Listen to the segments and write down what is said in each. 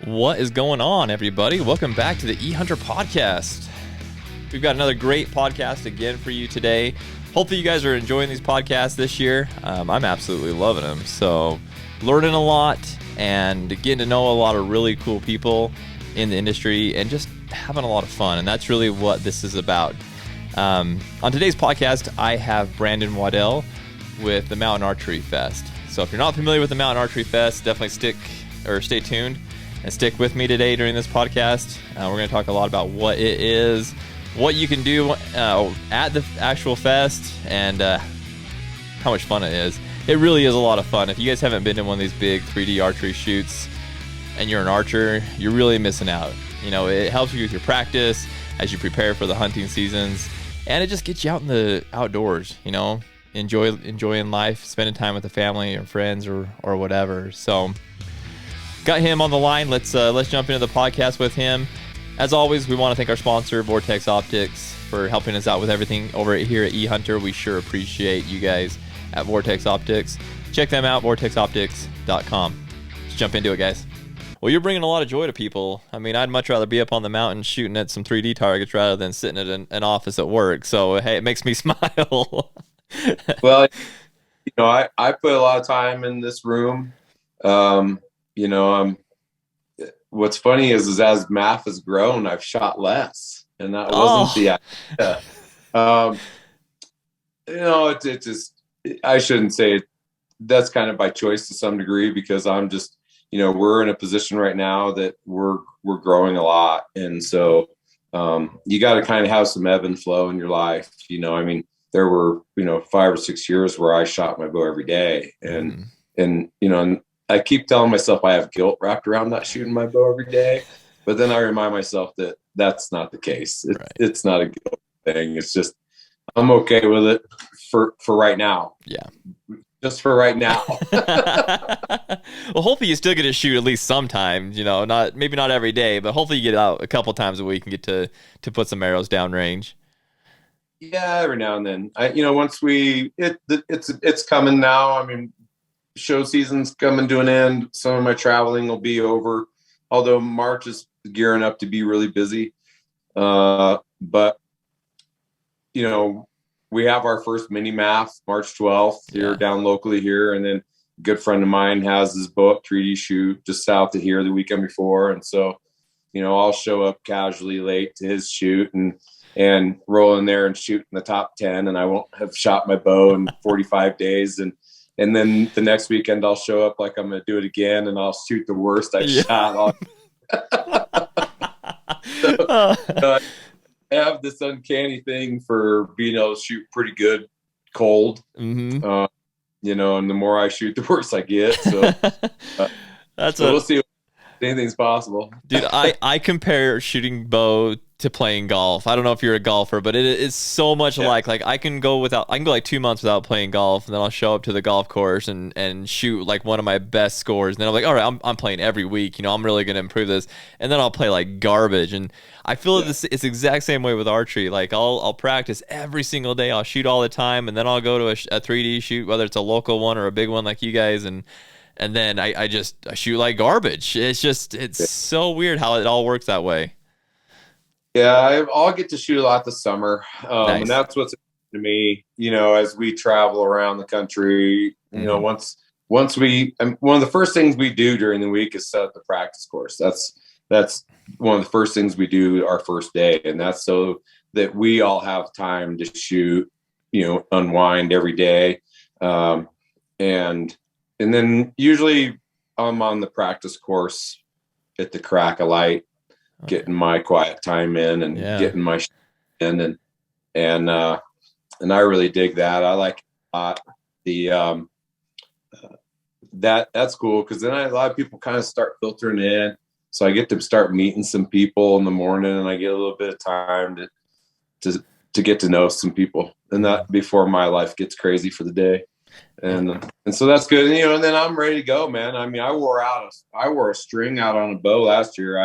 What is going on, everybody? Welcome back to the eHunter podcast. We've got another great podcast again for you today. Hopefully you guys are enjoying these podcasts this year. I'm absolutely loving them. So learning a lot and getting to know a lot of really cool people in the industry and just having a lot of fun. And that's really what this is about. On today's podcast, I have Brandon Waddell with the Mountain Archery Fest. So if you're not familiar with the Mountain Archery Fest, definitely stay tuned and stick with me today during this podcast. We're going to talk a lot about what it is, what you can do at the actual fest, and how much fun it is. It really is a lot of fun. If you guys haven't been to one of these big 3D archery shoots and you're an archer, you're really missing out. You know, it helps you with your practice as you prepare for the hunting seasons, and it just gets you out in the outdoors, you know, enjoying life, spending time with the family or friends or whatever. So got him on the line. Let's jump into the podcast with him. As always, we want to thank our sponsor, Vortex Optics, for helping us out with everything over here at eHunter. We sure appreciate you guys at Vortex Optics. Check them out, vortexoptics.com. Let's jump into it, guys. Well, you're bringing a lot of joy to people. I mean, I'd much rather be up on the mountain shooting at some 3D targets rather than sitting at an office at work. So, hey, it makes me smile. Well, you know, I put a lot of time in this room. You know, what's funny is as math has grown, I've shot less, and that wasn't the idea. You know, it just, I shouldn't say it. That's kind of by choice to some degree, because I'm just, you know, we're in a position right now that we're growing a lot, and so you got to kind of have some ebb and flow in your life. You know, I mean, there were, you know, 5 or 6 years where I shot my bow every day, and you know, and I keep telling myself I have guilt wrapped around not shooting my bow every day, but then I remind myself that that's not the case. It's not a guilt thing. It's just, I'm okay with it for right now. Yeah. Just for right now. Well, hopefully you still get to shoot at least sometimes, you know, maybe not every day, but hopefully you get out a couple times a week and get to put some arrows down range. Yeah, every now and then. You know, once it's coming now. I mean, show season's coming to an end. Some of my traveling will be over, although March is gearing up to be really busy. But you know, we have our first mini math March 12th here down locally here, and then a good friend of mine has his bow 3D shoot just south of here the weekend before, and so, you know, I'll show up casually late to his shoot and roll in there and shoot in the top 10, and I won't have shot my bow in 45 days, and then the next weekend I'll show up like I'm going to do it again, and I'll shoot the worst I shot. So, I have this uncanny thing for being able to shoot pretty good cold. You know, and the more I shoot, the worse I get. So we'll see if anything's possible. Dude, I compare shooting bow to playing golf. I don't know if you're a golfer, but it is so much alike. Like I can go like 2 months without playing golf, and then I'll show up to the golf course and shoot like one of my best scores. And then I'm like, all right, I'm playing every week. You know, I'm really going to improve this. And then I'll play like garbage. And I feel it's the exact same way with archery. Like I'll practice every single day. I'll shoot all the time, and then I'll go to a 3D shoot, whether it's a local one or a big one like you guys, and then I shoot like garbage. It's so weird how it all works that way. Yeah, I'll get to shoot a lot this summer. Nice. And that's what's important to me, you know, as we travel around the country. You know, once one of the first things we do during the week is set up the practice course. That's one of the first things we do our first day, and that's so that we all have time to shoot, you know, unwind every day. And then usually I'm on the practice course at the crack of light, getting my quiet time in and getting my in, and I really dig that. I like that's cool, because then a lot of people kind of start filtering in, so I get to start meeting some people in the morning, and I get a little bit of time to get to know some people, and that before my life gets crazy for the day. And so that's good. And, you know, and then I'm ready to go, man. I mean, I wore a string out on a bow last year.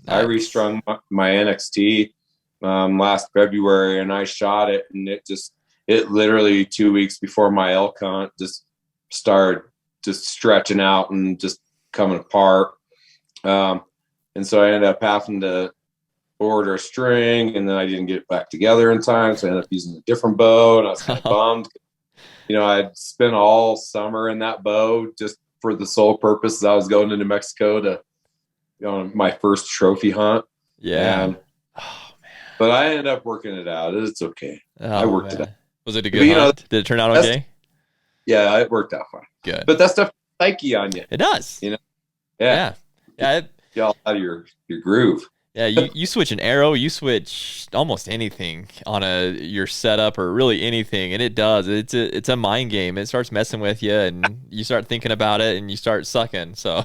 I restrung my NXT last February, and I shot it, and it literally 2 weeks before my elk hunt just started just stretching out and just coming apart. And so I ended up having to order a string, and then I didn't get it back together in time. So I ended up using a different bow, and I was kind of bummed. I'd spent all summer in that bow just for the sole purpose that I was going to New Mexico to my first trophy hunt. Yeah. And, but I ended up working it out. It's okay. I worked it out. Was it a good hunt? Did it turn out okay? Yeah, it worked out fine. Good. But that stuff psyche on you. It does. Yeah. Get all out of your groove. Yeah, you switch an arrow, you switch almost anything on your setup or really anything, and it does. It's a mind game. It starts messing with you, and you start thinking about it, and you start sucking. So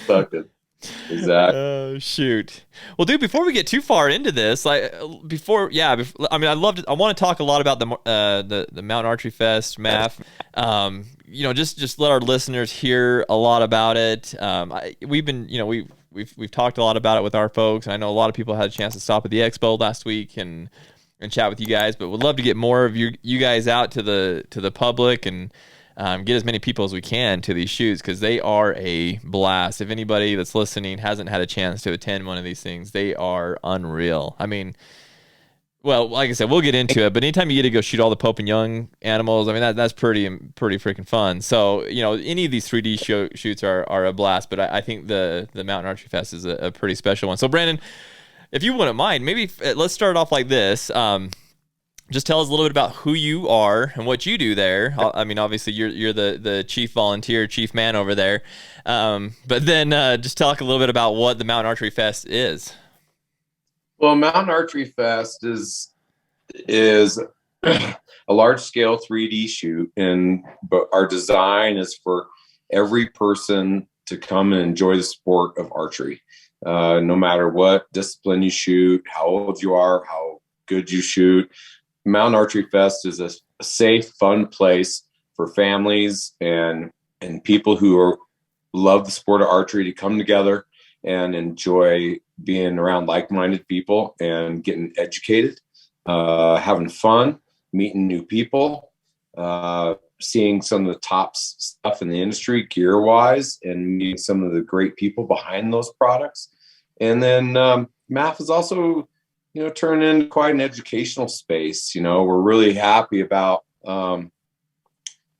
sucking. Exactly. Oh shoot. Well, dude, before we get too far into this, I want to talk a lot about the Mountain Archery Fest, MAF. Just let our listeners hear a lot about it. We've talked a lot about it with our folks, and I know a lot of people had a chance to stop at the expo last week and chat with you guys, but would love to get more of you guys out to the public and get as many people as we can to these shoots, because they are a blast. If anybody that's listening hasn't had a chance to attend one of these things, they are unreal. I mean, well, like I said, we'll get into it, but anytime you get to go shoot all the Pope and Young animals, I mean, that's pretty freaking fun. So, any of these 3D shoots are a blast, but I think the Mountain Archery Fest is a pretty special one. So, Brandon, if you wouldn't mind, maybe let's start off like this. Just tell us a little bit about who you are and what you do there. I mean, obviously, you're the chief volunteer, chief man over there. But then just talk a little bit about what the Mountain Archery Fest is. Well, Mountain Archery Fest is a large-scale 3D shoot, but our design is for every person to come and enjoy the sport of archery, no matter what discipline you shoot, how old you are, how good you shoot. Mountain Archery Fest is a safe, fun place for families and people who love the sport of archery to come together and enjoy being around like-minded people and getting educated, having fun, meeting new people, seeing some of the top stuff in the industry gear-wise, and meeting some of the great people behind those products. And then MAF is also, turned into quite an educational space. We're really happy about adding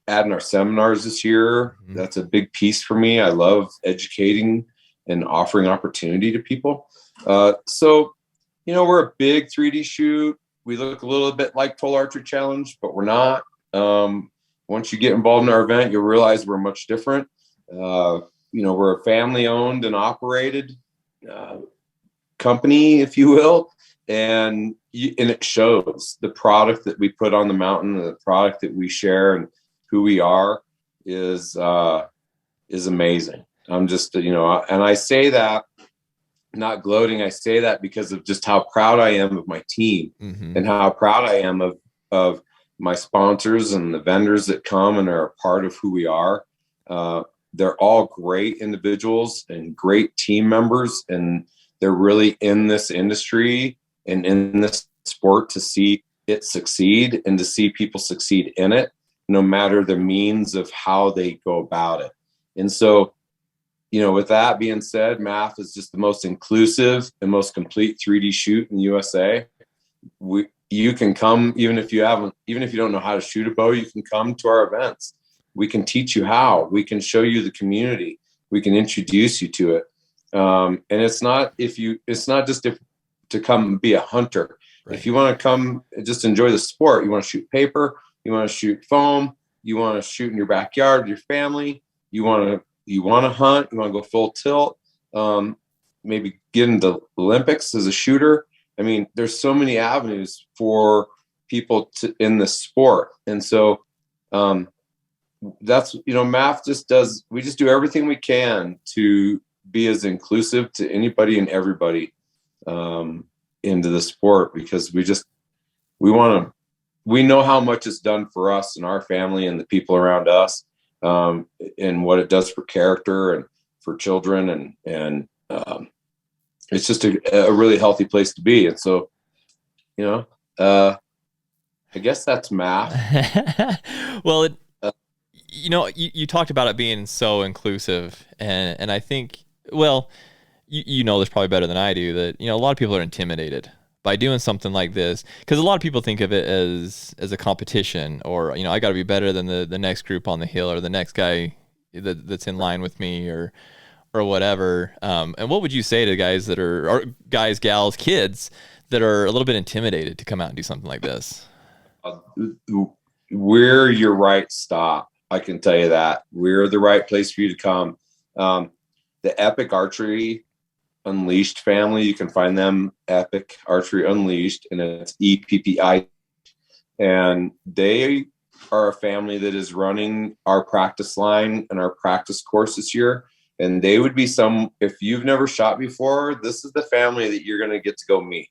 our seminars this year. Mm-hmm. That's a big piece for me. I love educating and offering opportunity to people. So, we're a big 3D shoot. We look a little bit like Total Archery Challenge, but we're not. Once you get involved in our event, you'll realize we're much different. We're a family-owned and operated company, if you will, and it shows. The product that we put on the mountain, the product that we share, and who we are is amazing. I'm just, and I say that not gloating. I say that because of just how proud I am of my team, mm-hmm. and how proud I am of my sponsors and the vendors that come and are a part of who we are. They're all great individuals and great team members, and they're really in this industry and in this sport to see it succeed and to see people succeed in it, no matter the means of how they go about it. And so, with that being said, MAF is just the most inclusive and most complete 3D shoot in the USA. You can come, even if you don't know how to shoot a bow, you can come to our events. We can teach you how. We can show you the community. We can introduce you to it. And it's not just to come and be a hunter. Right. If you want to come and just enjoy the sport, you want to shoot paper, you want to shoot foam, you want to shoot in your backyard with your family, you want to hunt, you want to go full tilt, maybe get into the Olympics as a shooter. I mean, there's so many avenues for people in the sport. And so that's, MAF we just do everything we can to be as inclusive to anybody and everybody into the sport, because we know how much it's done for us and our family and the people around us, and what it does for character and for children. And it's just a really healthy place to be. And so, I guess that's MAF. Well, you talked about it being so inclusive, and I think Well, you know this probably better than I do, that, a lot of people are intimidated by doing something like this, because a lot of people think of it as a competition, or, I got to be better than the next group on the hill, or the next guy that's in line with me, or whatever. And what would you say to guys that are, or guys, gals, kids that are a little bit intimidated to come out and do something like this? We're your right stop. I can tell you that we're the right place for you to come. The Epic Archery Unleashed family, you can find them Epic Archery Unleashed, and it's EPPI. And they are a family that is running our practice line and our practice course this year. And they would be if you've never shot before, this is the family that you're going to get to go meet.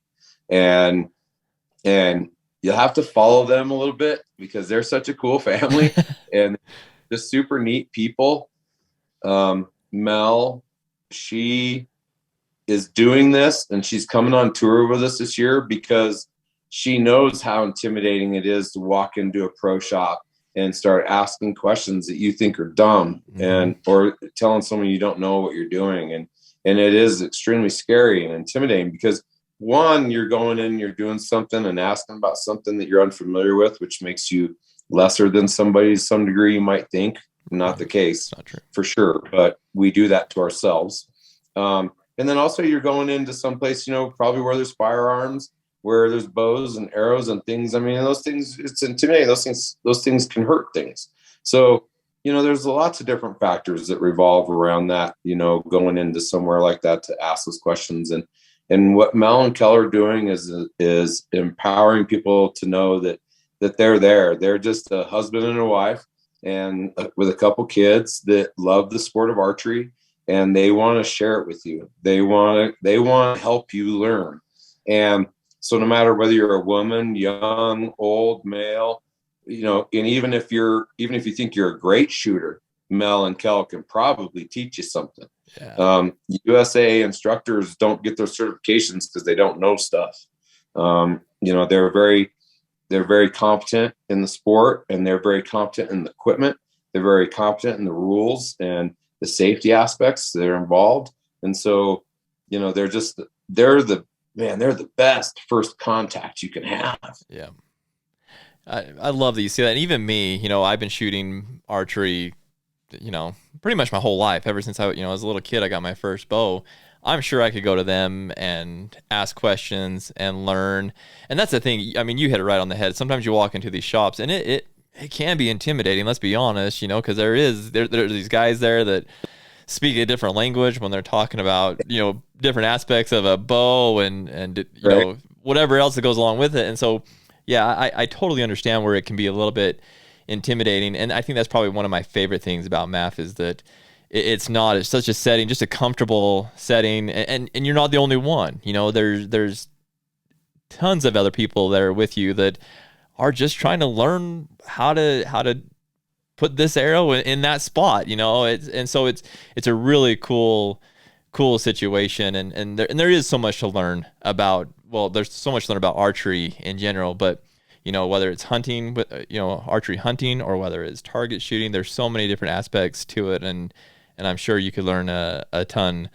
And you'll have to follow them a little bit because they're such a cool family and just super neat people. Mel, she is doing this, and she's coming on tour with us this year because she knows how intimidating it is to walk into a pro shop and start asking questions that you think are dumb, and or telling someone you don't know what you're doing. And it is extremely scary and intimidating because, one, you're going in, you're doing something and asking about something that you're unfamiliar with, which makes you lesser than somebody to some degree, you might think. Not the case, not true, for sure, but we do that to ourselves. And then also you're going into some place, probably where there's firearms, where there's bows and arrows and things. I mean, those things, it's intimidating. Those things can hurt things. So, there's lots of different factors that revolve around that, going into somewhere like that to ask those questions. And what Mel and Keller are doing is empowering people to know that they're there. They're just a husband and a wife, and with a couple kids that love the sport of archery, and they want to share it with you. They want to help you learn. And so no matter whether you're a woman, young, old, male, and even if you think you're a great shooter, Mel and Kel can probably teach you something. Yeah. USA instructors don't get their certifications because they don't know stuff. They're very competent in the sport, and they're very competent in the equipment. They're very competent in the rules and the safety aspects that are involved. And so, they're the best first contact you can have. Yeah. I love that you see that. And even me, I've been shooting archery, pretty much my whole life. Ever since I was a little kid, I got my first bow. I'm sure I could go to them and ask questions and learn. And that's the thing. I mean, you hit it right on the head. Sometimes you walk into these shops and it can be intimidating, let's be honest, because there are these guys there that speak a different language when they're talking about, different aspects of a bow and right, whatever else that goes along with it. And so, yeah, I totally understand where it can be a little bit intimidating. And I think that's probably one of my favorite things about MAF is that it's such a setting, just a comfortable setting. And you're not the only one, there's tons of other people that are with you that are just trying to learn how to put this arrow in that spot, and so it's a really cool situation, and there is so much to learn about. Well, there's so much to learn about archery in general, but whether it's hunting, archery hunting, or whether it's target shooting, there's so many different aspects to it, and I'm sure you could learn a ton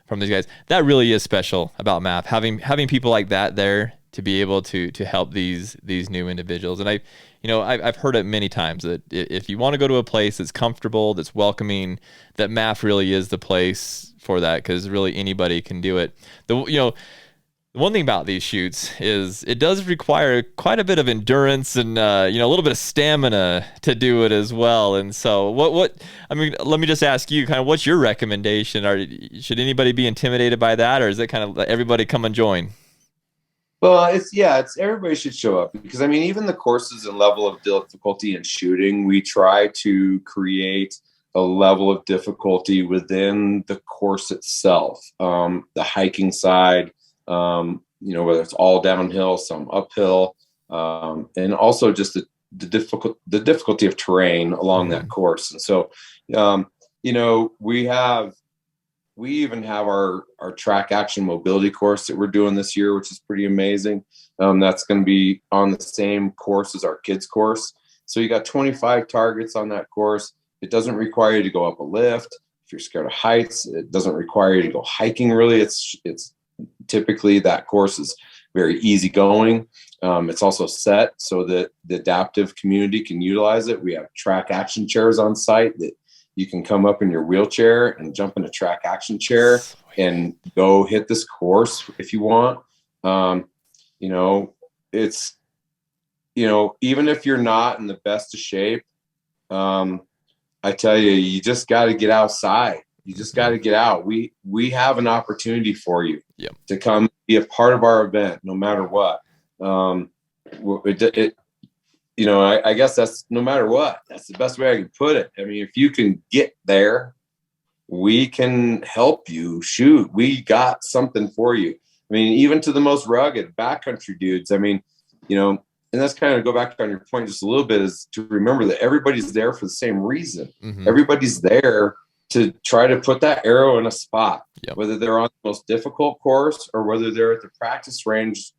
from these guys. That really is special about MAF, having people like that there to be able to help these new individuals. And I've heard it many times that if you want to go to a place that's comfortable, that's welcoming, that MAF really is the place for that, because really anybody can do it. The one thing about these shoots is it does require quite a bit of endurance and a little bit of stamina to do it as well. And so let me just ask you, kind of, what's your recommendation? Should anybody be intimidated by that, or is it kind of let everybody come and join? Well, it's everybody should show up, because even the courses and level of difficulty in shooting, we try to create a level of difficulty within the course itself. The hiking side, whether it's all downhill, some uphill, and also just the difficulty of terrain along that course. And so, we even have our track action mobility course that we're doing this year, which is pretty amazing. That's going to be on the same course as our kids course. So you got 25 targets on that course. It doesn't require you to go up a lift. If you're scared of heights, it doesn't require you to go hiking really. It's typically that course is very easy going. It's also set so that the adaptive community can utilize it. We have track action chairs on site that you can come up in your wheelchair and jump in a track action chair and go hit this course if you want. You know, it's, you know, even if you're not in the best of shape, I tell you, you just got to get outside. You just got to get out. We have an opportunity for you to come be a part of our event, no matter what. You know, I guess that's no matter what. That's the best way I can put it. I mean, if you can get there, we can help you. Shoot, we got something for you. I mean, even to the most rugged backcountry dudes. I mean, you know, and that's kind of go back on your point just a little bit, is to remember that everybody's there for the same reason. Everybody's there to try to put that arrow in a spot, whether they're on the most difficult course or whether they're at the practice range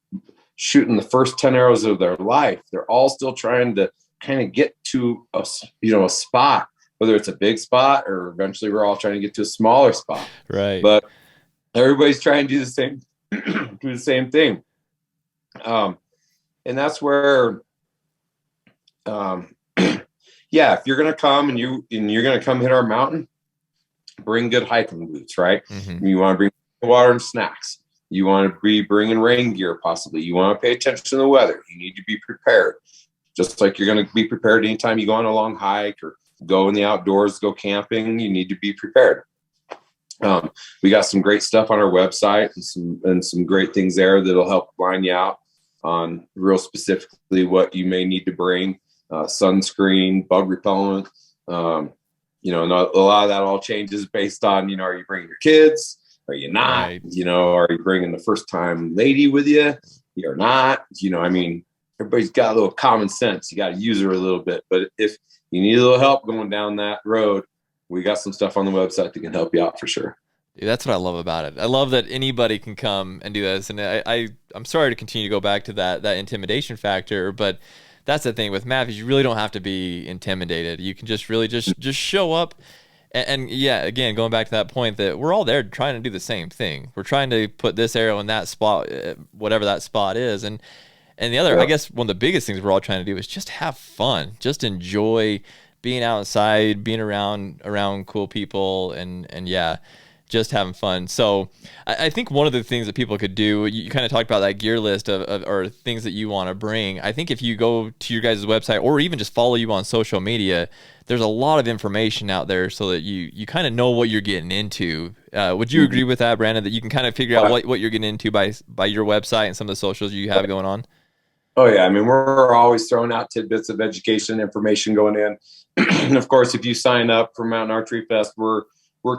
shooting the first 10 arrows of their life. They're all still trying to kind of get to a spot, whether it's a big spot or eventually we're all trying to get to a smaller spot. Right. But everybody's trying to do the same thing. And that's where, if you're going to come and you're going to come hit our mountain, bring good hiking boots, right? You want to bring water and snacks. You want to be bringing rain gear, possibly. You want to pay attention to the weather. You need to be prepared. Just like you're going to be prepared anytime you go on a long hike or go in the outdoors, go camping, you need to be prepared. We got some great stuff on our website and some great things there that'll help line you out on real specifically what you may need to bring. Sunscreen, bug repellent. You know, and a lot of that all changes based on, you know, are you bringing your kids? Are you not? Right. You know, are you bringing the first time lady with you? You're not. You know, I mean, everybody's got a little common sense. You got to use her a little bit. But if you need a little help going down that road, we got some stuff on the website that can help you out for sure. Dude, that's what I love about it. I love that anybody can come and do this. And I'm sorry to continue to go back to that intimidation factor, but that's the thing with math is you really don't have to be intimidated. You can just really just show up. And again, going back to that point that we're all there trying to do the same thing. We're trying to put this arrow in that spot, whatever that spot is. And the other, I guess one of the biggest things we're all trying to do is just have fun, just enjoy being outside, being around cool people and just having fun. So I think one of the things that people could do, you kind of talked about that gear list of or things that you want to bring. I think if you go to your guys' website or even just follow you on social media, there's a lot of information out there so that you kind of know what you're getting into. Would you agree with that, Brandon, that you can kind of figure out what you're getting into by your website and some of the socials you have going on? Oh yeah. I mean, we're always throwing out tidbits of education information going in. And of course, if you sign up for Mountain Archery Fest, we're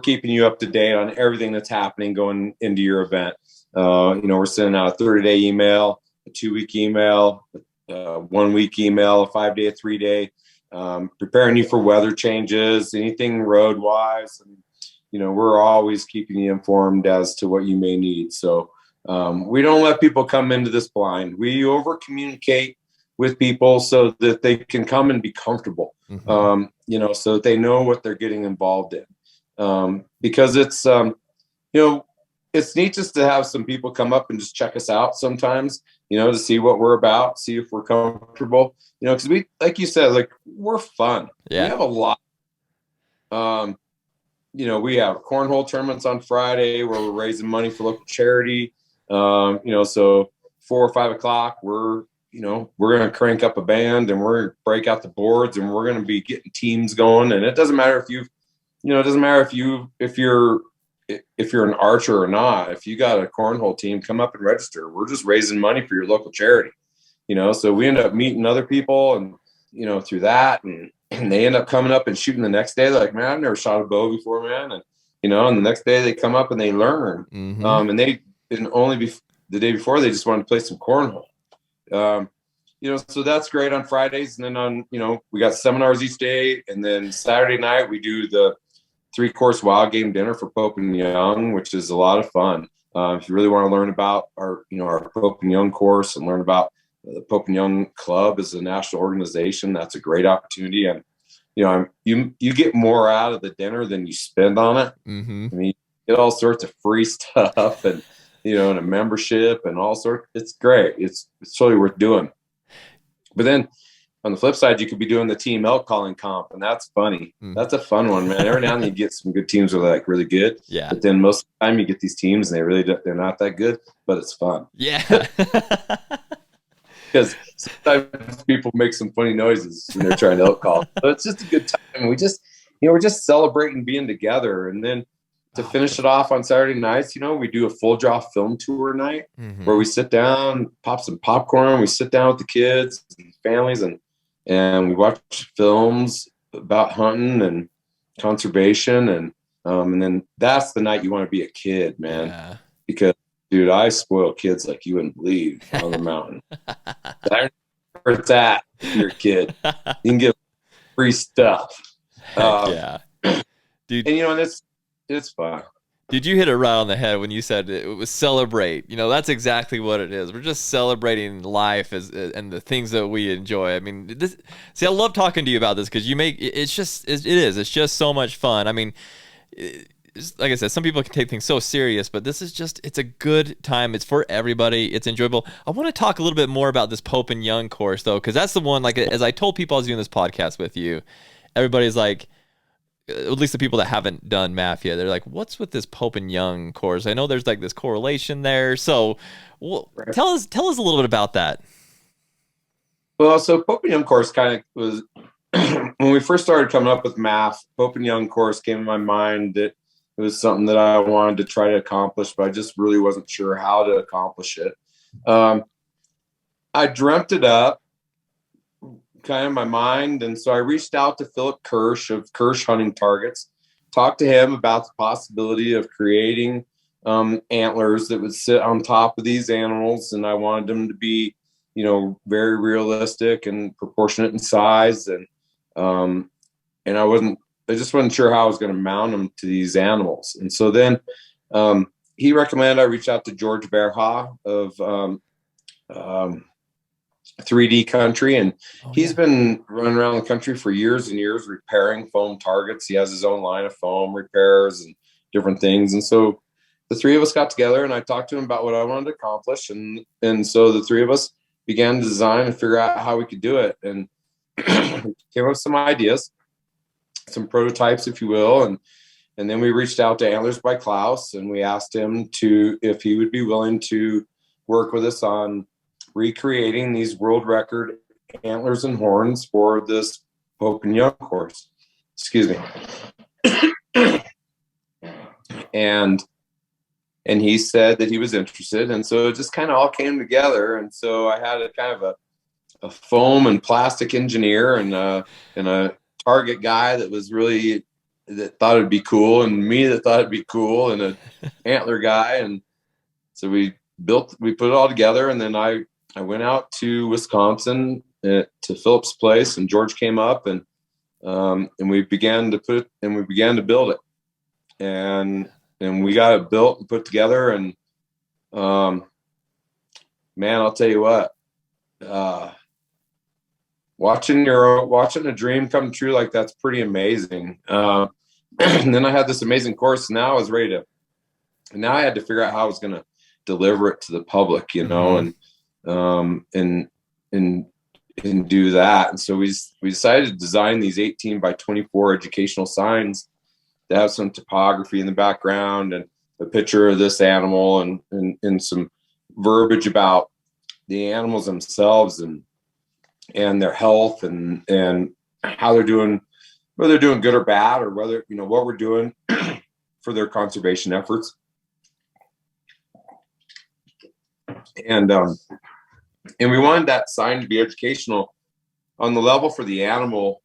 keeping you up to date on everything that's happening going into your event. You know, we're sending out a 30-day email, a 2-week email, a 1-week email, a 5-day, a 3-day, preparing you for weather changes, anything road wise. And, you know, we're always keeping you informed as to what you may need. So we don't let people come into this blind. We over communicate with people so that they can come and be comfortable, you know, so that they know what they're getting involved in. Because it's, you know, it's neat just to have some people come up and just check us out sometimes, you know, to see what we're about, see if we're comfortable, you know, because we, like you said, like we're fun. Yeah. We have a lot. You know, we have cornhole tournaments on Friday where we're raising money for local charity. You know, so 4 or 5 o'clock, we're going to crank up a band and we're going to break out the boards and we're going to be getting teams going. And it doesn't matter if you're an archer or not. If you got a cornhole team, come up and register. We're just raising money for your local charity, you know. So we end up meeting other people and, you know, through that, and they end up coming up and shooting the next day. They're like, man, I've never shot a bow before, man. And, you know, and the next day they come up and they learn. And they didn't only be the day before, they just wanted to play some cornhole. You know, so that's great on Fridays. And then on, you know, we got seminars each day. And then Saturday night, we do the 3-course wild game dinner for Pope and Young, which is a lot of fun. If you really want to learn about our Pope and Young course and learn about the Pope and Young Club as a national organization, that's a great opportunity. And you get more out of the dinner than you spend on it. Mm-hmm. I mean, you get all sorts of free stuff and, and a membership and all sorts. It's great. It's totally worth doing. But then on the flip side, you could be doing the team elk calling comp, and that's funny. That's a fun one, man. Every now and then you get some good teams that are like really good. Yeah. But then most of the time you get these teams and they're not that good, but it's fun. Yeah. Because sometimes people make some funny noises when they're trying to elk call. So it's just a good time. We're just celebrating being together. And then to finish it off on Saturday nights, we do a full draw film tour night where we sit down, pop some popcorn. We sit down with the kids and families and we watch films about hunting and conservation. And then that's the night you want to be a kid, man. Yeah. Because, dude, I spoil kids like you wouldn't believe on the mountain. I remember that if you're a kid. You can get free stuff. Yeah. Dude. And, it's fun. Dude, you hit it right on the head when you said it was celebrate. That's exactly what it is. We're just celebrating life and the things that we enjoy. I mean, I love talking to you about this because it's just so much fun. I mean, like I said, some people can take things so serious, but this is it's a good time. It's for everybody. It's enjoyable. I want to talk a little bit more about this Pope and Young course though, because that's the one, like, as I told people I was doing this podcast with you, everybody's like, at least the people that haven't done math yet, they're like, what's with this Pope and Young course? I know there's like this correlation there. So tell us a little bit about that. Well, so Pope and Young course kind of was, when we first started coming up with math, Pope and Young course came in my mind that it was something that I wanted to try to accomplish, but I just really wasn't sure how to accomplish it. I dreamt it up kind of in my mind. And so I reached out to Philip Kirsch of Kirsch Hunting Targets, talked to him about the possibility of creating antlers that would sit on top of these animals. And I wanted them to be, very realistic and proportionate in size. And I just wasn't sure how I was going to mount them to these animals. And so then he recommended I reach out to George Verha of 3D Country, and he's been running around the country for years and years repairing foam targets. He has his own line of foam repairs and different things. And so the three of us got together and I talked to him about what I wanted to accomplish. And so the three of us began to design and figure out how we could do it, and came up with some ideas, some prototypes, if you will. And then we reached out to Antlers by Klaus and we asked him if he would be willing to work with us on recreating these world record antlers and horns for this Pope and Young course. Excuse me. And he said that he was interested. And so it just kind of all came together. And so I had a kind of a foam and plastic engineer and a target guy that thought it'd be cool, and me that thought it'd be cool, and an antler guy. And so we put it all together. And then I went out to Wisconsin to Philip's place, and George came up and we began to build it, and we got it built and put together. And man, I'll tell you what, watching a dream come true like that's pretty amazing. And then I had this amazing course. Now I was ready now I had to figure out how I was going to deliver it to the public, and do that. And so we decided to design these 18 by 24 educational signs that have some topography in the background and a picture of this animal and some verbiage about the animals themselves and their health and how they're doing, whether they're doing good or bad, or whether, what we're doing for their conservation efforts. And we wanted that sign to be educational on the level for the animal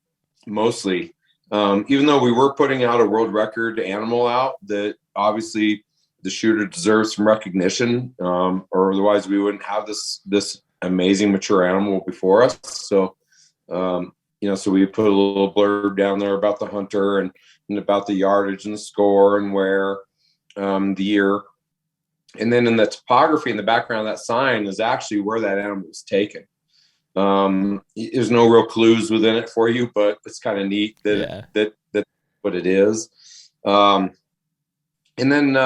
mostly. Even though we were putting out a world record animal out that obviously the shooter deserves some recognition, or otherwise we wouldn't have this amazing mature animal before us. So, so we put a little blurb down there about the hunter and about the yardage and the score and where, the year. And then in the topography in the background of that sign is actually where that animal was taken. There's no real clues within it for you, but it's kind of neat Yeah. that what it is. And then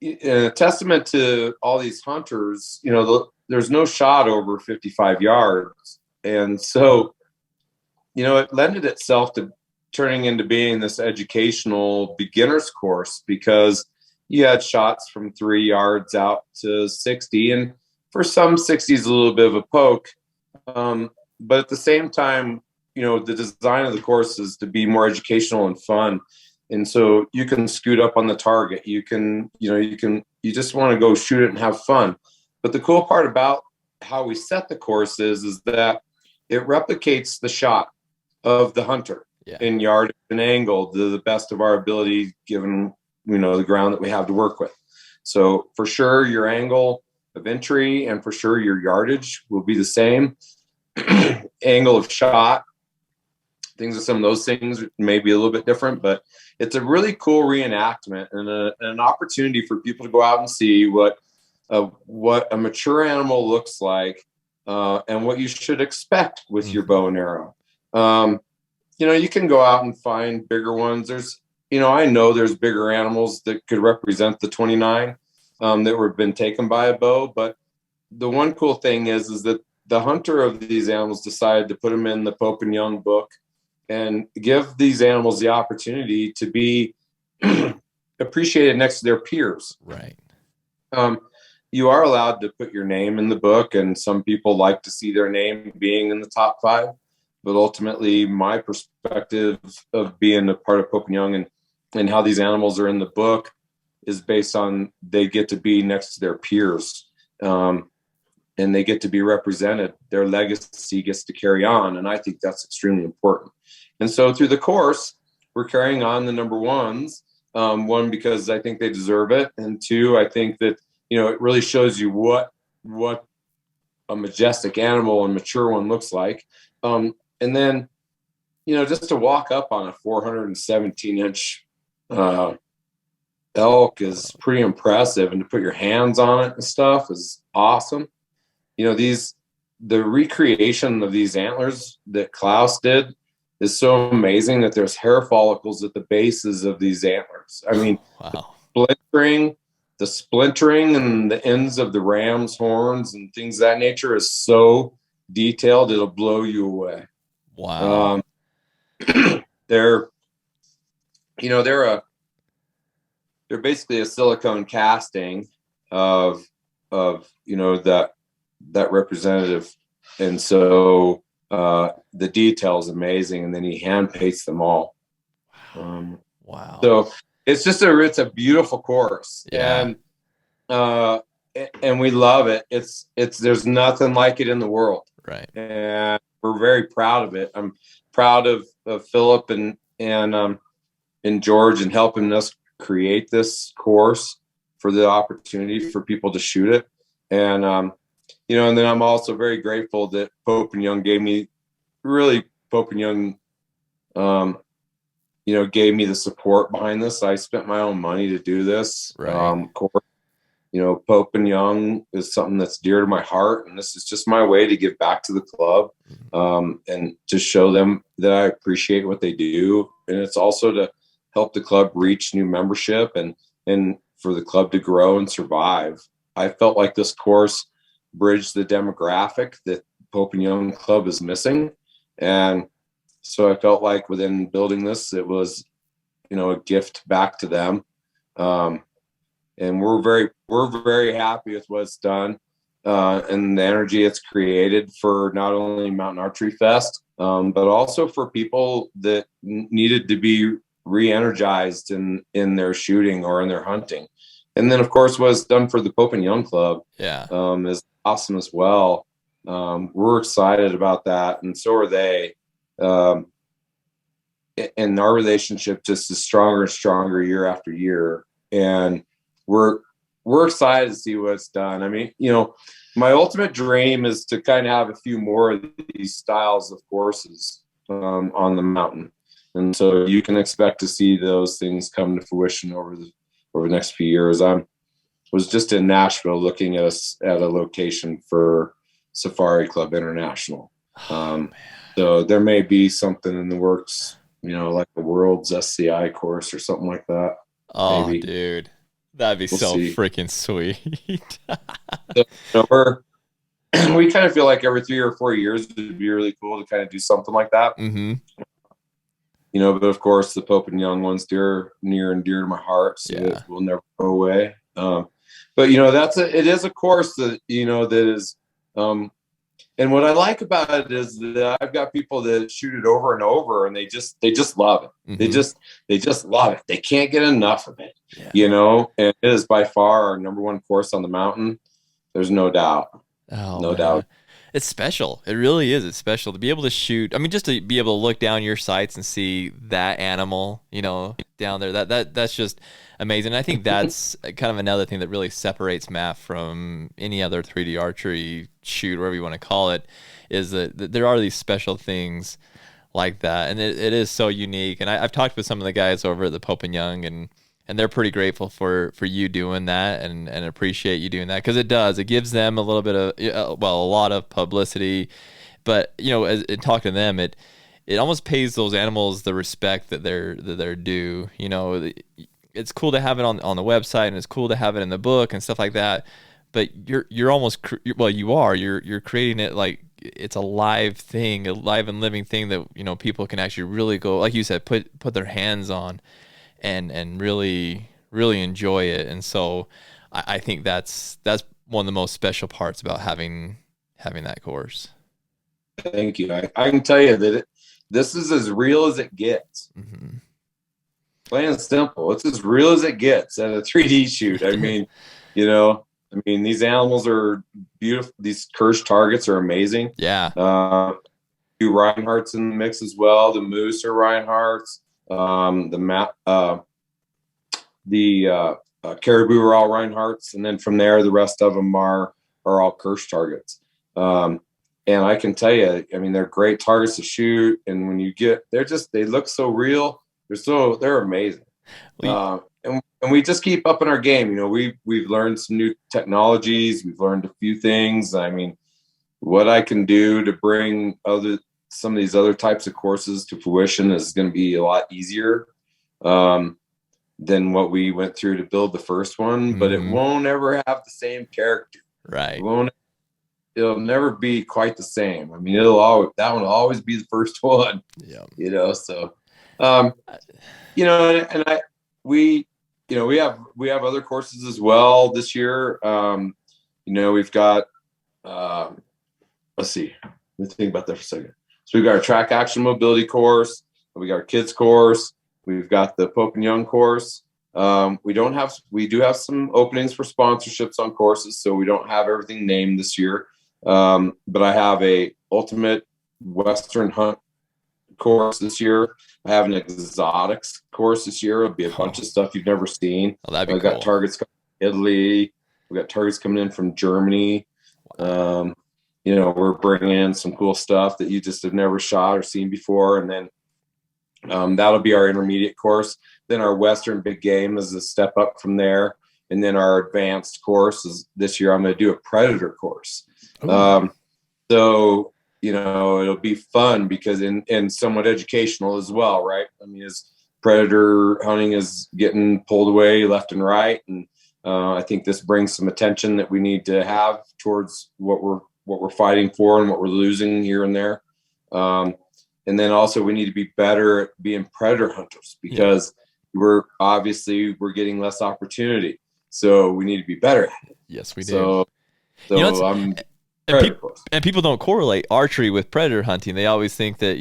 in a testament to all these hunters, there's no shot over 55 yards. And so, it lended itself to turning into being this educational beginner's course, because you had shots from 3 yards out to 60. And for some, 60 is a little bit of a poke. But at the same time, the design of the course is to be more educational and fun. And so you can scoot up on the target. You just want to go shoot it and have fun. But the cool part about how we set the course is that it replicates the shot of the hunter in yard and angle to the best of our ability, given, the ground that we have to work with. So for sure, your angle of entry and for sure your yardage will be the same. Angle of shot, some of those things may be a little bit different, but it's a really cool reenactment and an opportunity for people to go out and see what a mature animal looks like, and what you should expect with your bow and arrow. You can go out and find bigger ones. I know there's bigger animals that could represent the 29 that were been taken by a bow, but the one cool thing is that the hunter of these animals decided to put them in the Pope and Young book and give these animals the opportunity to be appreciated next to their peers. Right. You are allowed to put your name in the book, and some people like to see their name being in the top 5. But ultimately, my perspective of being a part of Pope and Young and how these animals are in the book is based on they get to be next to their peers. And they get to be represented. Their legacy gets to carry on. And I think that's extremely important. And so through the course, we're carrying on the number ones. One, because I think they deserve it. And two, I think that, it really shows you what a majestic animal and mature one looks like. And then, just to walk up on a 417-inch elk is pretty impressive. And to put your hands on it and stuff is awesome. The recreation of these antlers that Klaus did is so amazing that there's hair follicles at the bases of these antlers. I mean, wow. the splintering and the ends of the ram's horns and things of that nature is so detailed, it'll blow you away. Wow. They're basically a silicone casting of that representative, and so the detail is amazing, and then he hand paints them all. Wow. So it's a beautiful course. Yeah. And we love it. It's there's nothing like it in the world. Right. And we're very proud of it. I'm proud of Philip and George and helping us create this course for the opportunity for people to shoot it. And and then I'm also very grateful that Pope and Young gave me gave me the support behind this. I spent my own money to do this. Right. Course, Pope and Young is something that's dear to my heart, and this is just my way to give back to the club, and to show them that I appreciate what they do. And it's also to help the club reach new membership and for the club to grow and survive. I felt like this course bridged the demographic that Pope and Young Club is missing. And so I felt like within building this, it was, a gift back to them. And we're very happy with what's done, and the energy it's created for not only Mountain Archery Fest, but also for people that needed to be re-energized in their shooting or in their hunting. And then, of course, what's done for the Pope and Young Club is awesome as well. We're excited about that, and so are they. And our relationship just is stronger and stronger year after year. And we're excited to see what's done. I mean, my ultimate dream is to kind of have a few more of these styles of courses on the mountain. And so you can expect to see those things come to fruition over the next few years. I was just in Nashville looking at a location for Safari Club International. Oh, So there may be something in the works, like the world's SCI course or something like that. oh, Maybe dude, that'd be we'll so see. freaking sweet. So, we kind of feel like every 3 or 4 years it'd be really cool to kind of do something like that. Mm-hmm. But of course the Pope and Young one's near and dear to my heart, so it will never go away. But it is a course that that is, and what I like about it is that I've got people that shoot it over and over, and they just love it. Mm-hmm. They just love it. They can't get enough of it. Yeah. And it is by far our number one course on the mountain. There's no doubt. Oh, No man. doubt. It's special. It really is. It's special to be able to shoot. I mean, just to be able to look down your sights and see that animal, down there. That's just amazing. I think that's kind of another thing that really separates MAF from any other 3D archery shoot, whatever you want to call it, is that there are these special things like that, and it is so unique. And I've talked with some of the guys over at the Pope and Young, and they're pretty grateful for you doing that and appreciate you doing that, because it gives them a little bit of a lot of publicity, but as in talking to them, it almost pays those animals the respect that they're due. It's cool to have it on the website, and it's cool to have it in the book and stuff like that, but you're almost you're creating it like it's a live thing, a live and living thing that people can actually really go, like you said, put their hands on and really, really enjoy it. And so I think that's one of the most special parts about having that course. Thank you. I can tell you that this is as real as it gets. Mm-hmm. Plain and simple. It's as real as it gets at a 3D shoot. I mean, these animals are beautiful. These Kirsch targets are amazing. Yeah. Two Reinhardts in the mix as well. The moose are Reinhardts. The caribou are all Reinhardts, and then from there the rest of them are all Kirsch targets. And I can tell you, they're great targets to shoot, and when you get, they look so real. They're amazing. And we just keep up in our game. We've learned some new technologies. We've learned a few things. What I can do to bring some of these other types of courses to fruition is going to be a lot easier than what we went through to build the first one, but it won't ever have the same character. Right. It'll never be quite the same. That one will always be the first one. Yeah. So, we have other courses as well this year. We've got, let's see, let me think about that for a second. So we've got our track action mobility course. We got our kids course. We've got the Pope and Young course. We do have some openings for sponsorships on courses, so we don't have everything named this year. But I have a ultimate Western hunt course this year. I have an exotics course this year. It'll be a bunch of stuff you've never seen. Oh, that'd be I've cool. got targets coming from Italy. We've got targets coming in from Germany. Wow. We're bringing in some cool stuff that you just have never shot or seen before. And then that'll be our intermediate course. Then our Western big game is a step up from there. And then our advanced course is this year, I'm going to do a predator course. So, it'll be fun because and somewhat educational as well, right? as predator hunting is getting pulled away left and right. And I think this brings some attention that we need to have towards what we're fighting for and what we're losing here and there. And then also we need to be better at being predator hunters, because we're getting less opportunity. So we need to be better at it. Yes, we do. So and people don't correlate archery with predator hunting. They always think that,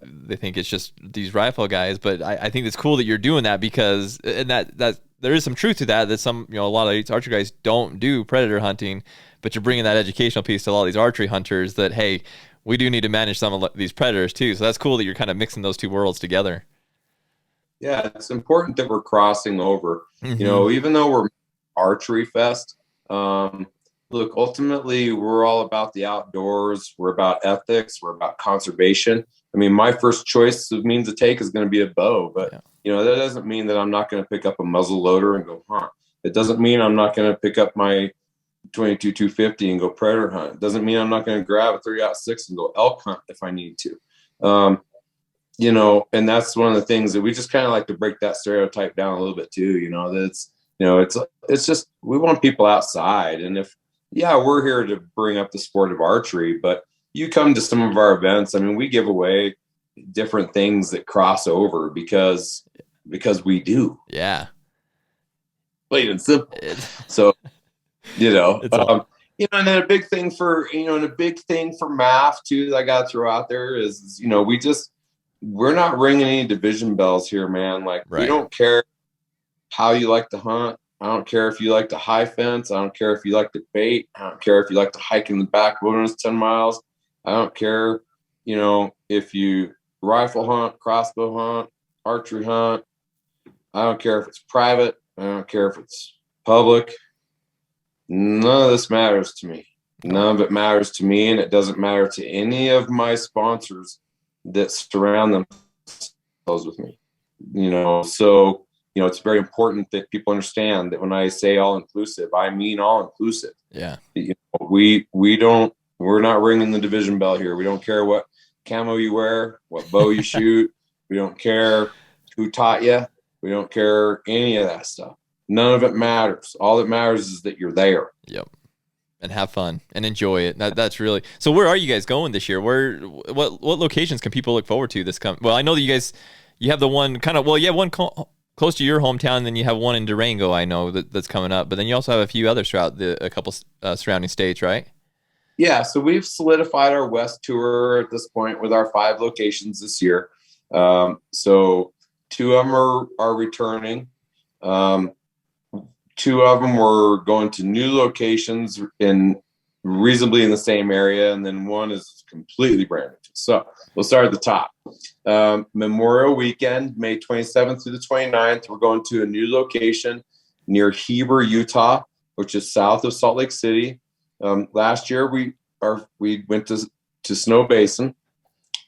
they think it's just these rifle guys, but I think it's cool that you're doing that, because, and that there is some truth to that some, a lot of these archery guys don't do predator hunting, but you're bringing that educational piece to a lot of these archery hunters that, hey, we do need to manage some of these predators too. So that's cool that you're kind of mixing those two worlds together. Yeah, it's important that we're crossing over. Even though we're Archery Fest, look, ultimately we're all about the outdoors. We're about ethics. We're about conservation. My first choice of means to take is going to be a bow, but that doesn't mean that I'm not going to pick up a muzzle loader and go hunt. It doesn't mean I'm not going to pick up my 22 250 and go predator hunt. It doesn't mean I'm not going to grab a 3-06 and go elk hunt if I need to. You know, and that's one of the things that we just kind of like to break that stereotype down a little bit too. You know, that's, you know, it's just, we want people outside. And if, yeah, we're here to bring up the sport of archery, but you come to some of our events, I mean, we give away different things that cross over because we do. Yeah. Plain and simple. So, you know, you know, and then a big thing for, you know, and a big thing for MAF too, that I got to throw out there is, you know, we're not ringing any division bells here, man. Like, we don't care how you like to hunt. I don't care if you like to high fence. I don't care if you like to bait. I don't care if you like to hike in the back wilderness 10 miles. I don't care, you know, if you rifle hunt, crossbow hunt, archery hunt. I don't care if it's private. I don't care if it's public. None of this matters to me. None of it matters to me, and it doesn't matter to any of my sponsors that surround themselves with me. You know, so, you know, it's very important that people understand that when I say all inclusive, I mean all inclusive. Yeah. You know, we're not ringing the division bell here. We don't care what camo you wear, what bow you shoot. We don't care who taught you. We don't care any of that stuff. None of it matters. All that matters is that you're there. Yep. And have fun and enjoy it. That's really, so where are you guys going this year? What locations can people look forward to this well, I know that you have the one kind of, well, you have one close to your hometown, and then you have one in Durango, I know that's coming up, but then you also have a few others throughout a couple surrounding states, right? Yeah. So we've solidified our West tour at this point with our 5 locations this year. So 2 of them are returning. 2 of them were going to new locations reasonably in the same area, and then 1 is completely brand new. So we'll start at the top. Memorial Weekend, May 27th through the 29th, we're going to a new location near Heber, Utah, which is south of Salt Lake City. Last year we went to Snow Basin,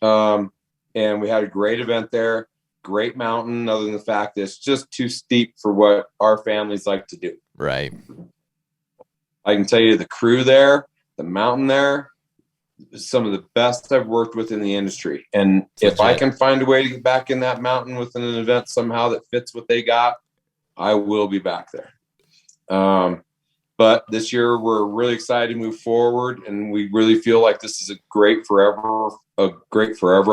and we had a great event there. Great mountain, other than the fact that it's just too steep for what our families like to do. Right. I can tell you the crew there, the mountain there, is some of the best I've worked with in the industry. And if I can find a way to get back in that mountain within an event somehow that fits what they got, I will be back there. But this year we're really excited to move forward, and we really feel like this is a great forever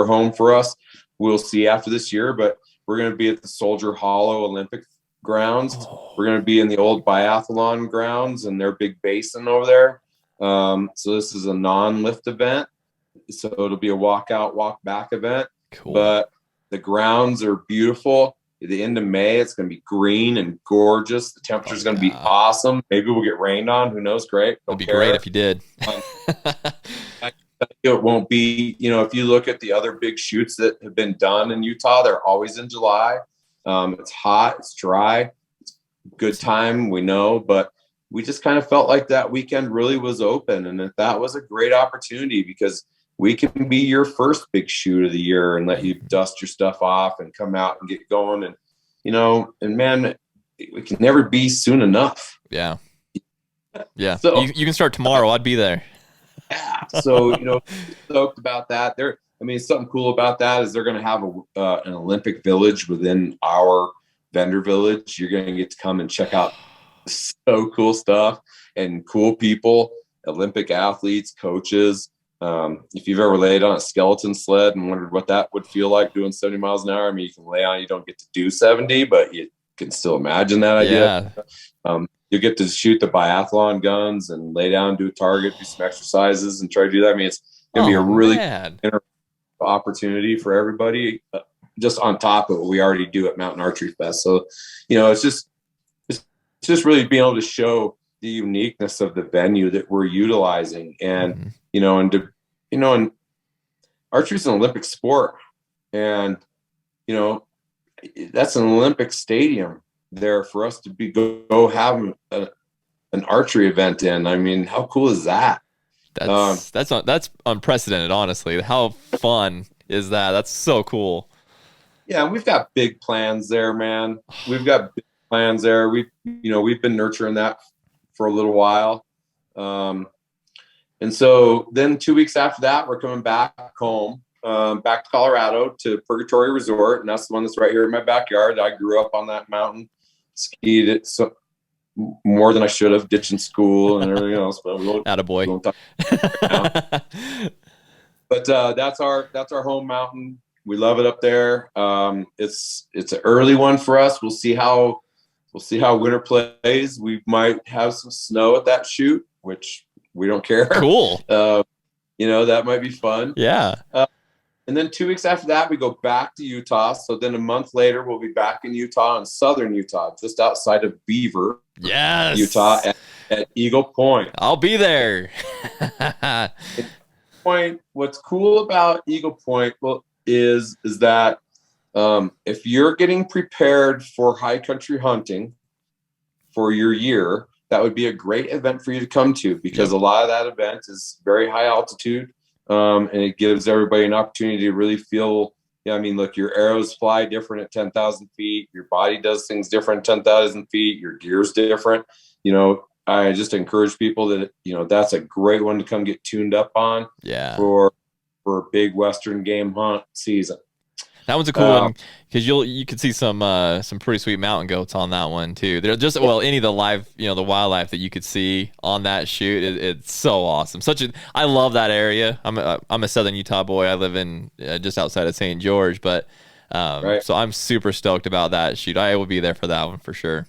home for us. We'll see after this year, but we're going to be at the Soldier Hollow Olympic grounds. We're going to be in the old biathlon grounds and their big basin over there. So this is a non-lift event. So it'll be a walk out, walk back event. Cool. But the grounds are beautiful. At the end of May, it's going to be green and gorgeous. The temperature is going to be awesome. Maybe we'll get rained on. Who knows? Great. It'd be great if you did. It won't be, you know, if you look at the other big shoots that have been done in Utah, they're always in July. It's hot, it's dry, it's good time, we know, but we just kind of felt like that weekend really was open, and that was a great opportunity because we can be your first big shoot of the year and let you dust your stuff off and come out and get going. And, you know, and man, we can never be soon enough. Yeah. Yeah. So, you can start tomorrow. I'd be there. Yeah. So, you know, stoked about that. Something cool about that is they're going to have an Olympic village within our vendor village. You're going to get to come and check out so cool stuff and cool people, Olympic athletes, coaches. If you've ever laid on a skeleton sled and wondered what that would feel like doing 70 miles an hour, I mean, you can lay on, you don't get to do 70, but you can still imagine that idea. Yeah. You get to shoot the biathlon guns and lay down, do a target, do some exercises and try to do that. I mean, it's going to be a really opportunity for everybody, just on top of what we already do at Mountain Archery Fest. So, you know, it's just really being able to show the uniqueness of the venue that we're utilizing. And, and archery is an Olympic sport, and, you know, that's an Olympic stadium there for us to go have an archery event in. I mean, how cool is that? That's unprecedented, honestly. How fun is that? That's so cool. Yeah, we've got big plans there, man. We've got big plans there. We've been nurturing that for a little while. And so then 2 weeks after that, we're coming back home, back to Colorado to Purgatory Resort. And that's the one that's right here in my backyard. I grew up on that mountain, skied it more than I should have, ditching school and everything else. But we won't talk about it right now. But that's our home mountain. We love it up there. It's an early one for us. We'll see how winter plays. We might have some snow at that shoot, which we don't care. Cool. That might be fun. Yeah. And then 2 weeks after that, we go back to Utah. So then a month later, we'll be back in Utah, in southern Utah, just outside of Beaver, yes, Utah, at Eagle Point. I'll be there. Point. What's cool about Eagle Point is that if you're getting prepared for high country hunting for your year, that would be a great event for you to come to, because a lot of that event is very high altitude. And it gives everybody an opportunity to really feel, look, your arrows fly different at 10,000 feet. Your body does things different at 10,000 feet. Your gear's different. I just encourage people that, that's a great one to come get tuned up on for a big Western game hunt season. That one's a cool one, because you can see some pretty sweet mountain goats on that one too. They're just any of the live, the wildlife that you could see on that shoot. It's so awesome. I love that area. I'm a Southern Utah boy. I live in just outside of St. George, but so I'm super stoked about that shoot. I will be there for that one for sure.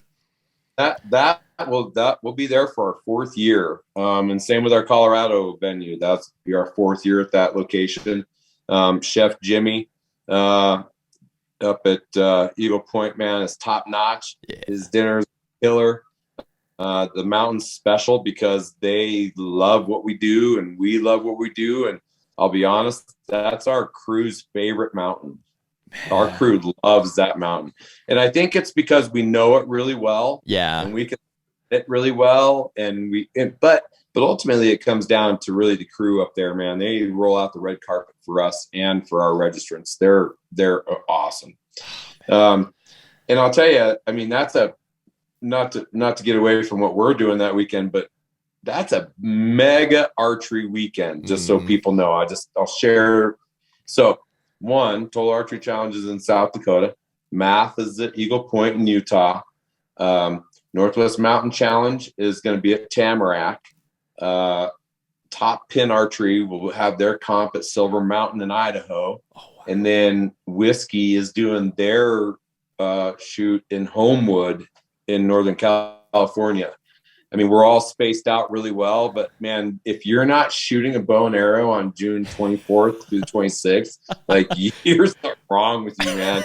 That will be there for our fourth year, and same with our Colorado venue. That's be our fourth year at that location. Chef Jimmy up at Eagle Point, man, is top notch. Yeah. His dinner's killer. The mountain's special because they love what we do and we love what we do. And I'll be honest, that's our crew's favorite mountain. Man. Our crew loves that mountain. And I think it's because we know it really well. Yeah. And we can it really well. But ultimately it comes down to really the crew up there, man. They roll out the red carpet for us and for our registrants. They're awesome. And I'll tell you, that's not to get away from what we're doing that weekend, but that's a mega archery weekend, just so people know. I'll share. So Total Archery Challenge is in South Dakota. Math is at Eagle Point in Utah. Northwest Mountain Challenge is going to be at Tamarack. Top Pin Archery will have their comp at Silver Mountain in Idaho. Oh, wow. And then Whiskey is doing their shoot in Homewood in Northern California. We're all spaced out really well, but man, if you're not shooting a bow and arrow on June 24th through the 26th, you're something wrong with you, man.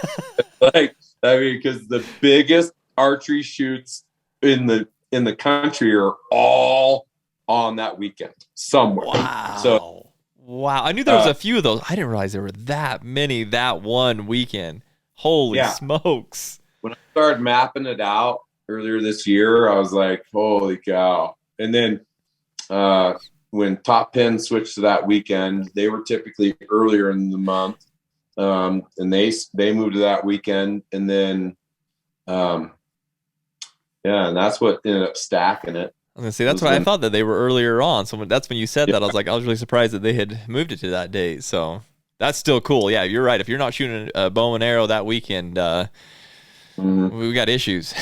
Because the biggest archery shoots in the country are all on that weekend somewhere. Wow. Wow. I knew there was a few of those. I didn't realize there were that many that one weekend. Holy smokes. When I started mapping it out earlier this year, I was like, holy cow. And then when Top Pin switched to that weekend, they were typically earlier in the month. And they moved to that weekend. And then, and that's what ended up stacking it. I was gonna say, that's why I thought that they were earlier on. So that's when you said that, I was like, I was really surprised that they had moved it to that date. So that's still cool. Yeah, you're right. If you're not shooting a bow and arrow that weekend, we got issues.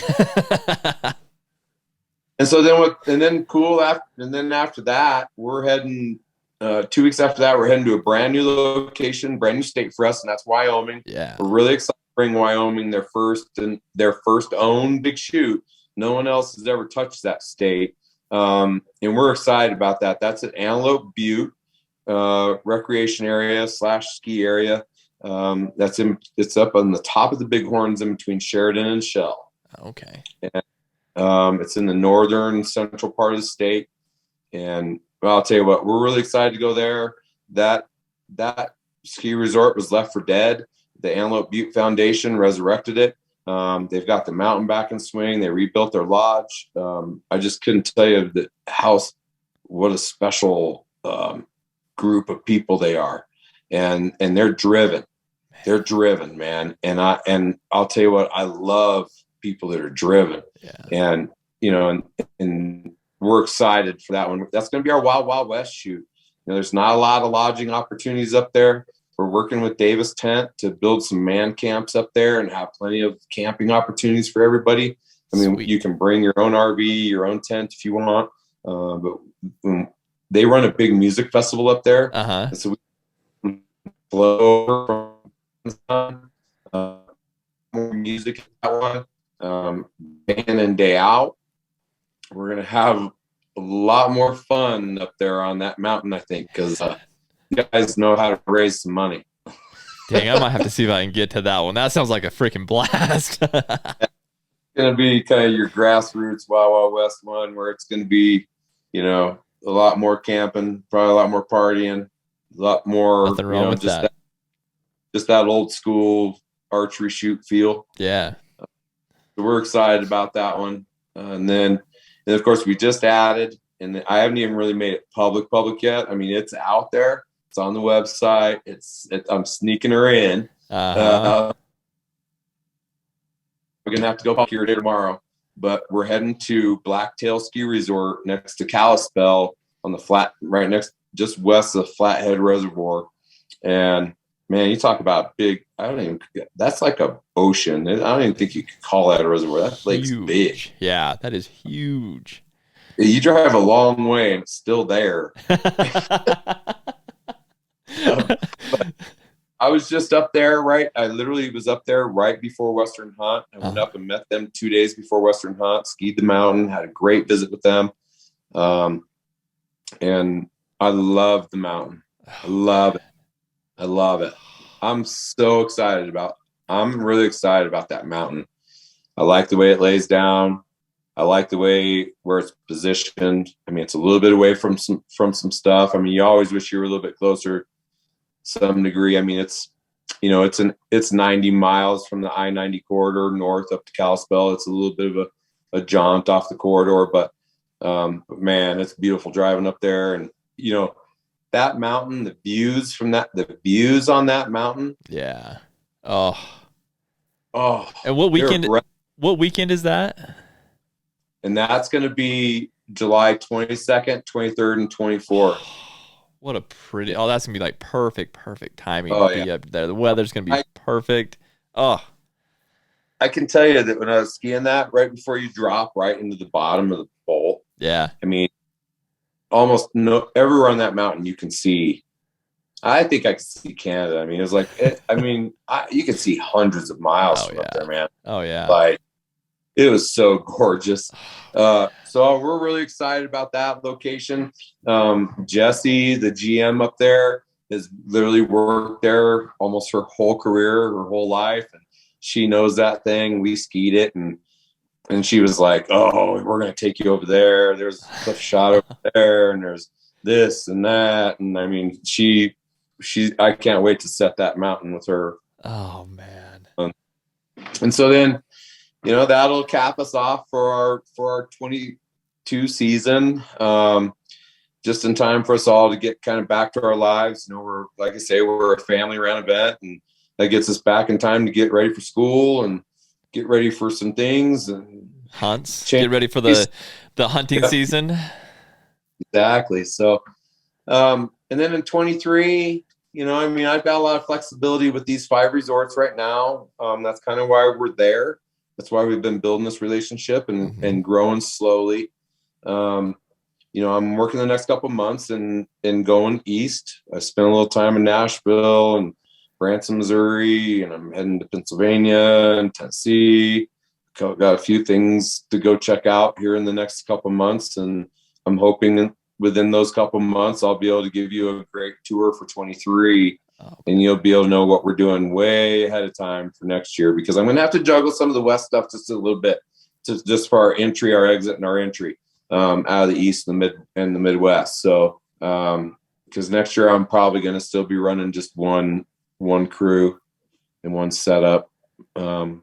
And so then after that, we're heading 2 weeks after that, we're heading to a brand new location, brand new state for us, and that's Wyoming. Yeah, we're really excited to bring Wyoming their first own big shoot. No one else has ever touched that state. And we're excited about that. That's at Antelope Butte recreation area / ski area. It's up on the top of the Bighorns in between Sheridan and Shell. Okay. And it's in the northern central part of the state. And I'll tell you what, we're really excited to go there. That ski resort was left for dead. The Antelope Butte Foundation resurrected it. They've got the mountain back in swing. They rebuilt their lodge. I just couldn't tell you what a special group of people they are, and they're driven. They're driven, man. And I'll tell you what, I love people that are driven. Yeah. And and we're excited for that one. That's going to be our Wild Wild West shoot. There's not a lot of lodging opportunities up there. We're working with Davis Tent to build some man camps up there and have plenty of camping opportunities for everybody. I mean, Sweet. you can bring your own RV, your own tent if you want. But they run a big music festival up there. Uh-huh. So we flow over from more music that one. Day in and day out. We're going to have a lot more fun up there on that mountain, I think, because you guys know how to raise some money. Dang, I might have to see if I can get to that one. That sounds like a freaking blast. It's going to be kind of your grassroots Wild Wild West one, where it's going to be, a lot more camping, probably a lot more partying, a lot more, Nothing wrong with that. Just that old school archery shoot feel. Yeah. So we're excited about that one. And of course, we just added, and I haven't even really made it public yet. I mean, it's out there. It's on the website. I'm sneaking her in. Uh-huh. We're going to have to go here tomorrow, but we're heading to Blacktail Ski Resort next to Kalispell on the flat, right next, just west of Flathead Reservoir. And man, you talk about big, that's like a ocean. I don't even think you could call that a reservoir. That lake's Huge. big. Yeah, that is huge. You drive a long way and it's still there. But I was just up there, right? I literally was up there right before Western Hunt. I went up and met them 2 days before Western Hunt, skied the mountain, had a great visit with them. And I love the mountain. I love it. I'm really excited about that mountain. I like the way it lays down. I like the way where it's positioned. I mean, it's a little bit away from some stuff. I mean, you always wish you were a little bit closer, some degree. I mean, it's 90 miles from the I-90 corridor north up to Kalispell. It's a little bit of a jaunt off the corridor, but man, it's beautiful driving up there. And that mountain, the views on that mountain. Yeah. Oh. And what weekend is that? And that's going to be July 22nd, 23rd, and 24th. What a pretty, that's going to be like perfect timing to be up there. The weather's going to be perfect. Oh. I can tell you that when I was skiing that, right before you drop right into the bottom of the bowl. Yeah. I mean, almost everywhere on that mountain you can see. I think I can see Canada. I mean, it's like, you can see hundreds of miles from up there, man. Oh yeah. Like, it was so gorgeous. So we're really excited about that location. Jessie, the GM up there, has literally worked there almost her whole career, her whole life. And she knows that thing. We skied it, and she was like, "Oh, we're going to take you over there. There's a cliff shot over there, and there's this and that." And I mean, I can't wait to set that mountain with her. Oh man. And so then, that'll cap us off for our 22 season. Just in time for us all to get kind of back to our lives. We're, like I say, we're a family run event, and that gets us back in time to get ready for school and get ready for some things and hunts. Get ready for the hunting season. Exactly. So, and then in 23, I've got a lot of flexibility with these 5 resorts right now. That's kind of why we're there. That's why we've been building this relationship and growing slowly. I'm working the next couple of months and going east. I spent a little time in Nashville and Branson, Missouri, and I'm heading to Pennsylvania and Tennessee. Got a few things to go check out here in the next couple of months, and I'm hoping within those couple of months I'll be able to give you a great tour for 23, and you'll be able to know what we're doing way ahead of time for next year, because I'm going to have to juggle some of the West stuff just a little bit, just for our entry, our exit, and our entry out of the East and the Midwest. So, because next year I'm probably going to still be running just one crew and one setup. And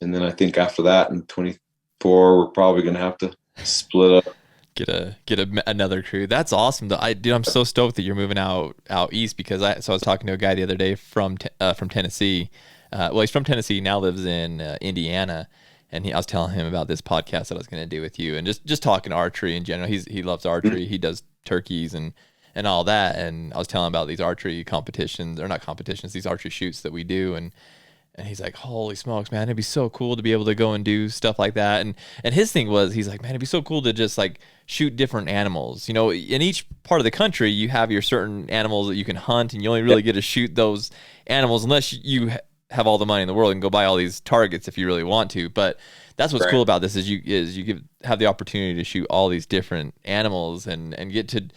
then I think after that in 24, we're probably going to have to split up. Get another crew. That's awesome. I'm so stoked that you're moving out east, because I was talking to a guy the other day from Tennessee. Well, he's from Tennessee, now lives in Indiana. I was telling him about this podcast that I was going to do with you, and just talking archery in general. He loves archery. He does turkeys and all that. And I was telling him about these archery competitions, or not competitions, these archery shoots that we do. And he's like, holy smokes, man, it'd be so cool to be able to go and do stuff like that. And his thing was, he's like, man, it'd be so cool to just like shoot different animals. You know, in each part of the country, you have your certain animals that you can hunt, and you only really get to shoot those animals unless you have all the money in the world and go buy all these targets if you really want to. But that's what's cool about this is you have the opportunity to shoot all these different animals and get to,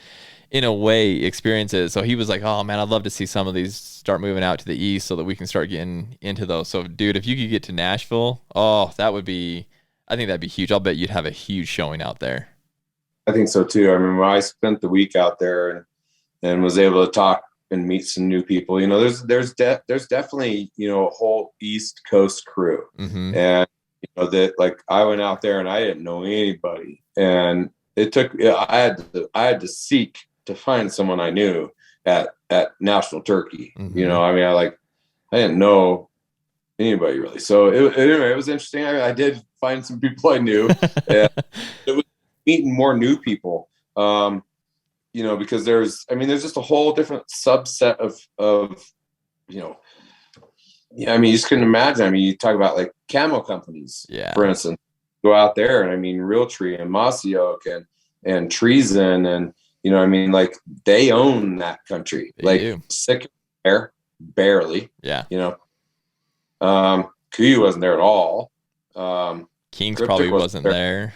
in a way, experience it. So he was like, oh man, I'd love to see some of these start moving out to the east so that we can start getting into those. So dude, if you could get to Nashville, I think that'd be huge. I'll bet you'd have a huge showing out there. I think so too. I remember I spent the week out there and was able to talk and meet some new people. You know, there's definitely, you know, a whole East Coast crew. Mm-hmm. And you know that, like, I went out there and I didn't know anybody, and it took, I had to seek to find someone I knew at National Turkey. Mm-hmm. You know, I mean, I didn't know anybody really. So it was interesting. I did find some people I knew. And it was meeting more new people. You know, because there's just a whole different subset of, you know, yeah, I mean, you just couldn't imagine. I mean, you talk about like camo companies, for instance, go out there, and I mean, Realtree and Mossy Oak and Treason, and, you know, I mean, like, they own that country. Sick there, barely. Yeah. You know, Kuyu wasn't there at all. Kings probably wasn't there.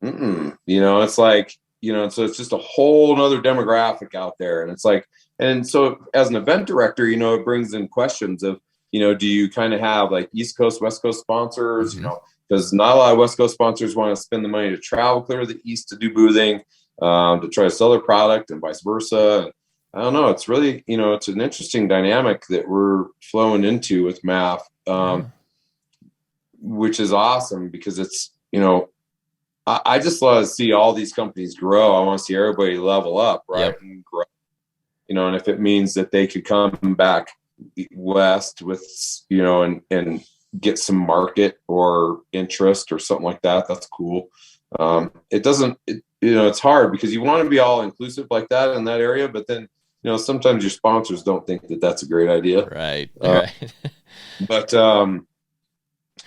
You know, it's like, you know, so it's just a whole nother demographic out there. And it's like, and so as an event director, you know, it brings in questions of, you know, do you kind of have like East Coast, West Coast sponsors, you know, because not a lot of West Coast sponsors want to spend the money to travel clear to the East to do boothing, to try to sell their product, and vice versa. And I don't know. It's really, you know, it's an interesting dynamic that we're flowing into with MAF, which is awesome, because it's, you know, I just love to see all these companies grow. I want to see everybody level up, right? Yep. And grow, you know, and if it means that they could come back west with, you know, and get some market or interest or something like that, that's cool. You know, it's hard because you want to be all inclusive like that in that area, but then, you know, sometimes your sponsors don't think that that's a great idea. Right. But,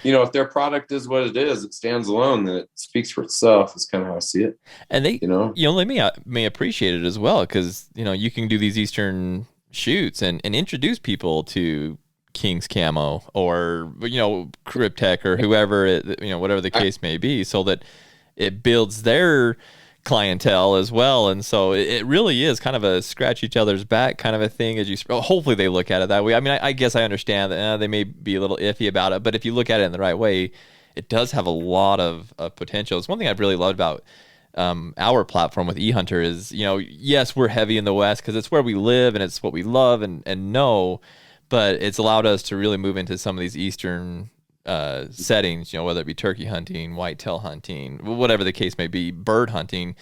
you know, if their product is what it is, it stands alone, then it speaks for itself. Is kind of how I see it. And they, you know, may appreciate it as well, because, you know, you can do these Eastern shoots and introduce people to King's Camo, or, you know, Cryptech, or whoever it, you know, whatever the case may be, so that it builds their clientele as well. And so it really is kind of a scratch each other's back kind of a thing, as you hopefully they look at it that way. I mean, I guess I understand that they may be a little iffy about it, but if you look at it in the right way, it does have a lot of potential. It's one thing I've really loved about our platform with eHunter is, you know, yes, we're heavy in the West because it's where we live and it's what we love and know, but it's allowed us to really move into some of these Eastern settings, you know, whether it be turkey hunting, whitetail hunting, whatever the case may be, bird hunting.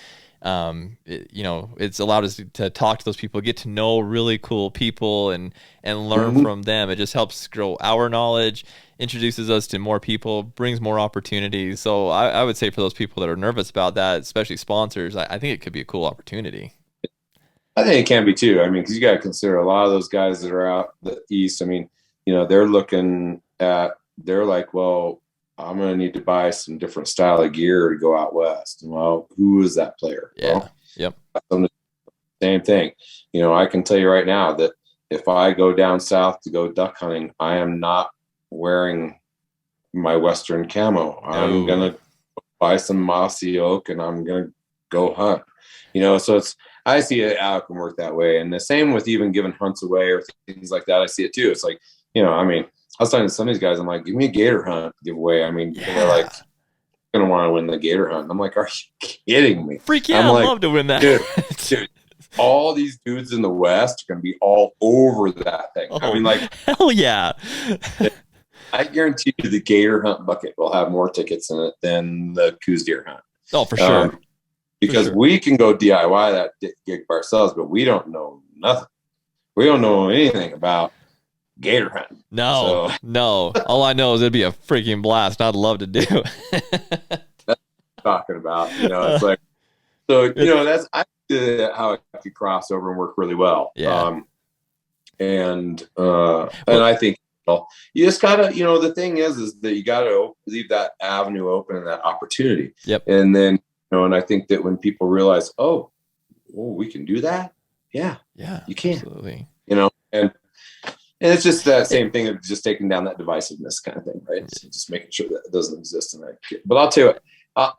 You know, it's allowed us to talk to those people, get to know really cool people, and learn from them. It just helps grow our knowledge, introduces us to more people, brings more opportunities. So I would say for those people that are nervous about that, especially sponsors, I think it could be a cool opportunity. I think it can be too. I mean, because you got to consider a lot of those guys that are out the East. I mean, you know, they're like, well, I'm going to need to buy some different style of gear to go out West. And, well, who is that player? Yeah. Yep. Same thing. You know, I can tell you right now that if I go down south to go duck hunting, I am not wearing my Western camo. I'm going to buy some mossy oak and I'm going to go hunt, you know? So I see it how it can work that way. And the same with even giving hunts away or things like that. I see it too. It's like, you know, I mean, I was talking to some of these guys. I'm like, give me a gator hunt giveaway. I mean, they're like, going to want to win the gator hunt. I'm like, are you kidding me? Freak yeah, I'd love to win that. Dude, all these dudes in the West are going to be all over that thing. I mean, like, hell yeah. I guarantee you the gator hunt bucket will have more tickets in it than the Coos deer hunt. Oh, for sure. Because we can go DIY that gig by ourselves, but we don't know nothing. We don't know anything about gator hunting. No, no. All I know is it'd be a freaking blast. I'd love to do. That's what I'm talking about. It's like, so, that's how it could cross over and work really well. Yeah. And I think you just gotta, the thing is that you gotta leave that avenue open and that opportunity. Yep. And then, and I think that when people realize, oh, we can do that. Yeah, you can. Absolutely. And it's just that same thing of just taking down that divisiveness kind of thing, right? So just making sure that it doesn't exist in that. But I'll tell you what,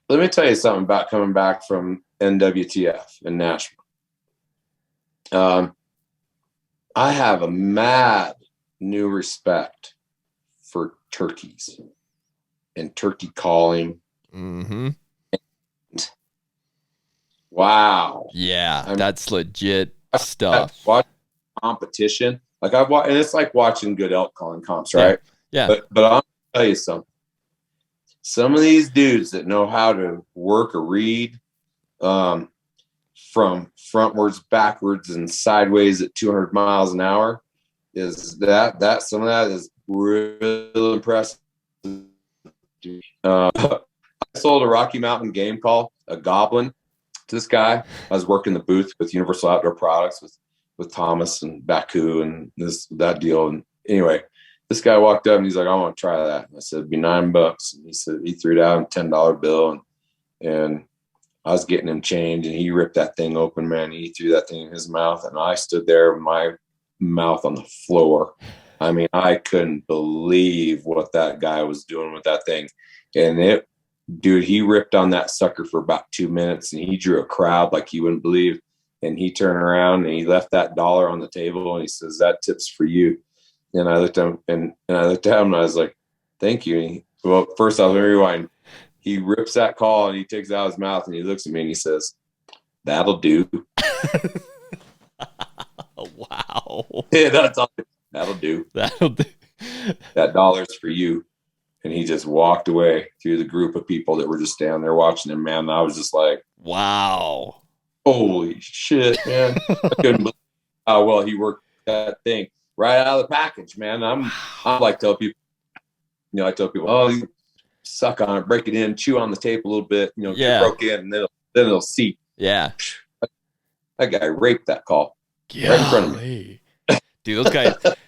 let me tell you something about coming back from NWTF in Nashville. I have a mad new respect for turkeys and turkey calling. Mm-hmm. Wow. Yeah, that's legit stuff. Watch competition. Like I've watched, and it's like watching good elk calling comps, right? Yeah. But I'll tell you something. Some of these dudes that know how to work a reed from frontwards, backwards, and sideways at 200 miles an hour is that some of that is really impressive. I sold a Rocky Mountain game call, a goblin, to this guy. I was working the booth with Universal Outdoor Products with Thomas and Baku and that deal. And anyway, this guy walked up and he's like, I want to try that. And I said, it'd be $9. And he said, he threw down a $10 bill and I was getting him change and he ripped that thing open, man. He threw that thing in his mouth and I stood there with my mouth on the floor. I mean, I couldn't believe what that guy was doing with that thing. And he ripped on that sucker for about 2 minutes and he drew a crowd like you wouldn't believe. And he turned around and he left that dollar on the table and he says, that tip's for you. And I looked at him and I was like, thank you. Well, first I'll rewind. He rips that call and he takes it out of his mouth and he looks at me and he says, that'll do. Wow. Yeah, that's all. That'll do. That'll do. That $1's for you. And he just walked away through the group of people that were just standing there watching him, man. And I was just like, wow. Holy shit, man. I couldn't believe how well he worked that thing right out of the package, man. I'm like tell people, I tell people, oh, you suck on it, break it in, chew on the tape a little bit, get broke in, and then it'll seep. Yeah. That guy raped that call right in front of me. Dude,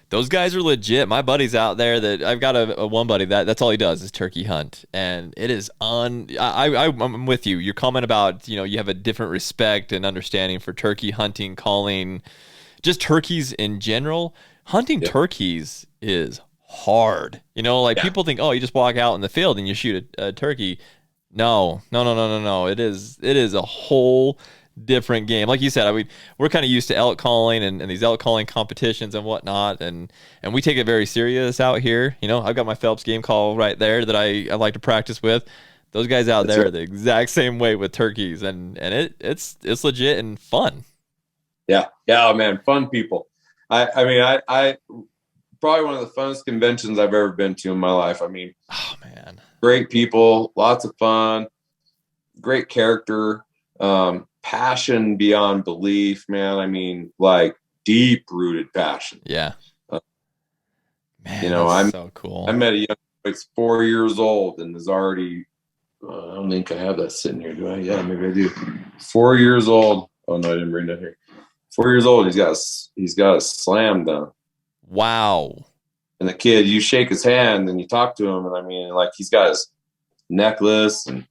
those guys are legit. My buddy's out there that I've got a one buddy that's all he does is turkey hunt, and it is I'm with you. Your comment about you have a different respect and understanding for turkey hunting, calling, just turkeys in general. Hunting turkeys is hard. People think, oh, you just walk out in the field and you shoot a turkey. No. It is a whole different game. Like you said, we're kind of used to elk calling and these elk calling competitions and whatnot, and we take it very serious out here. I've got my Phelps game call right there that I like to practice with. Those guys out there are the exact same way with turkeys, and it's legit and fun. Yeah, man, fun people. I probably one of the funnest conventions I've ever been to in my life. I mean, oh man, great people, lots of fun, great character. Passion beyond belief, man. I mean, like deep rooted passion. Yeah. Man, I'm so cool. I met a young boy, he's 4 years old and is already, I don't think I have that sitting here. Do I? Yeah, maybe I do. 4 years old. Oh no, I didn't bring that here. 4 years old. He's got a slam done. Wow. And the kid, you shake his hand and you talk to him. And I mean, like he's got his necklace and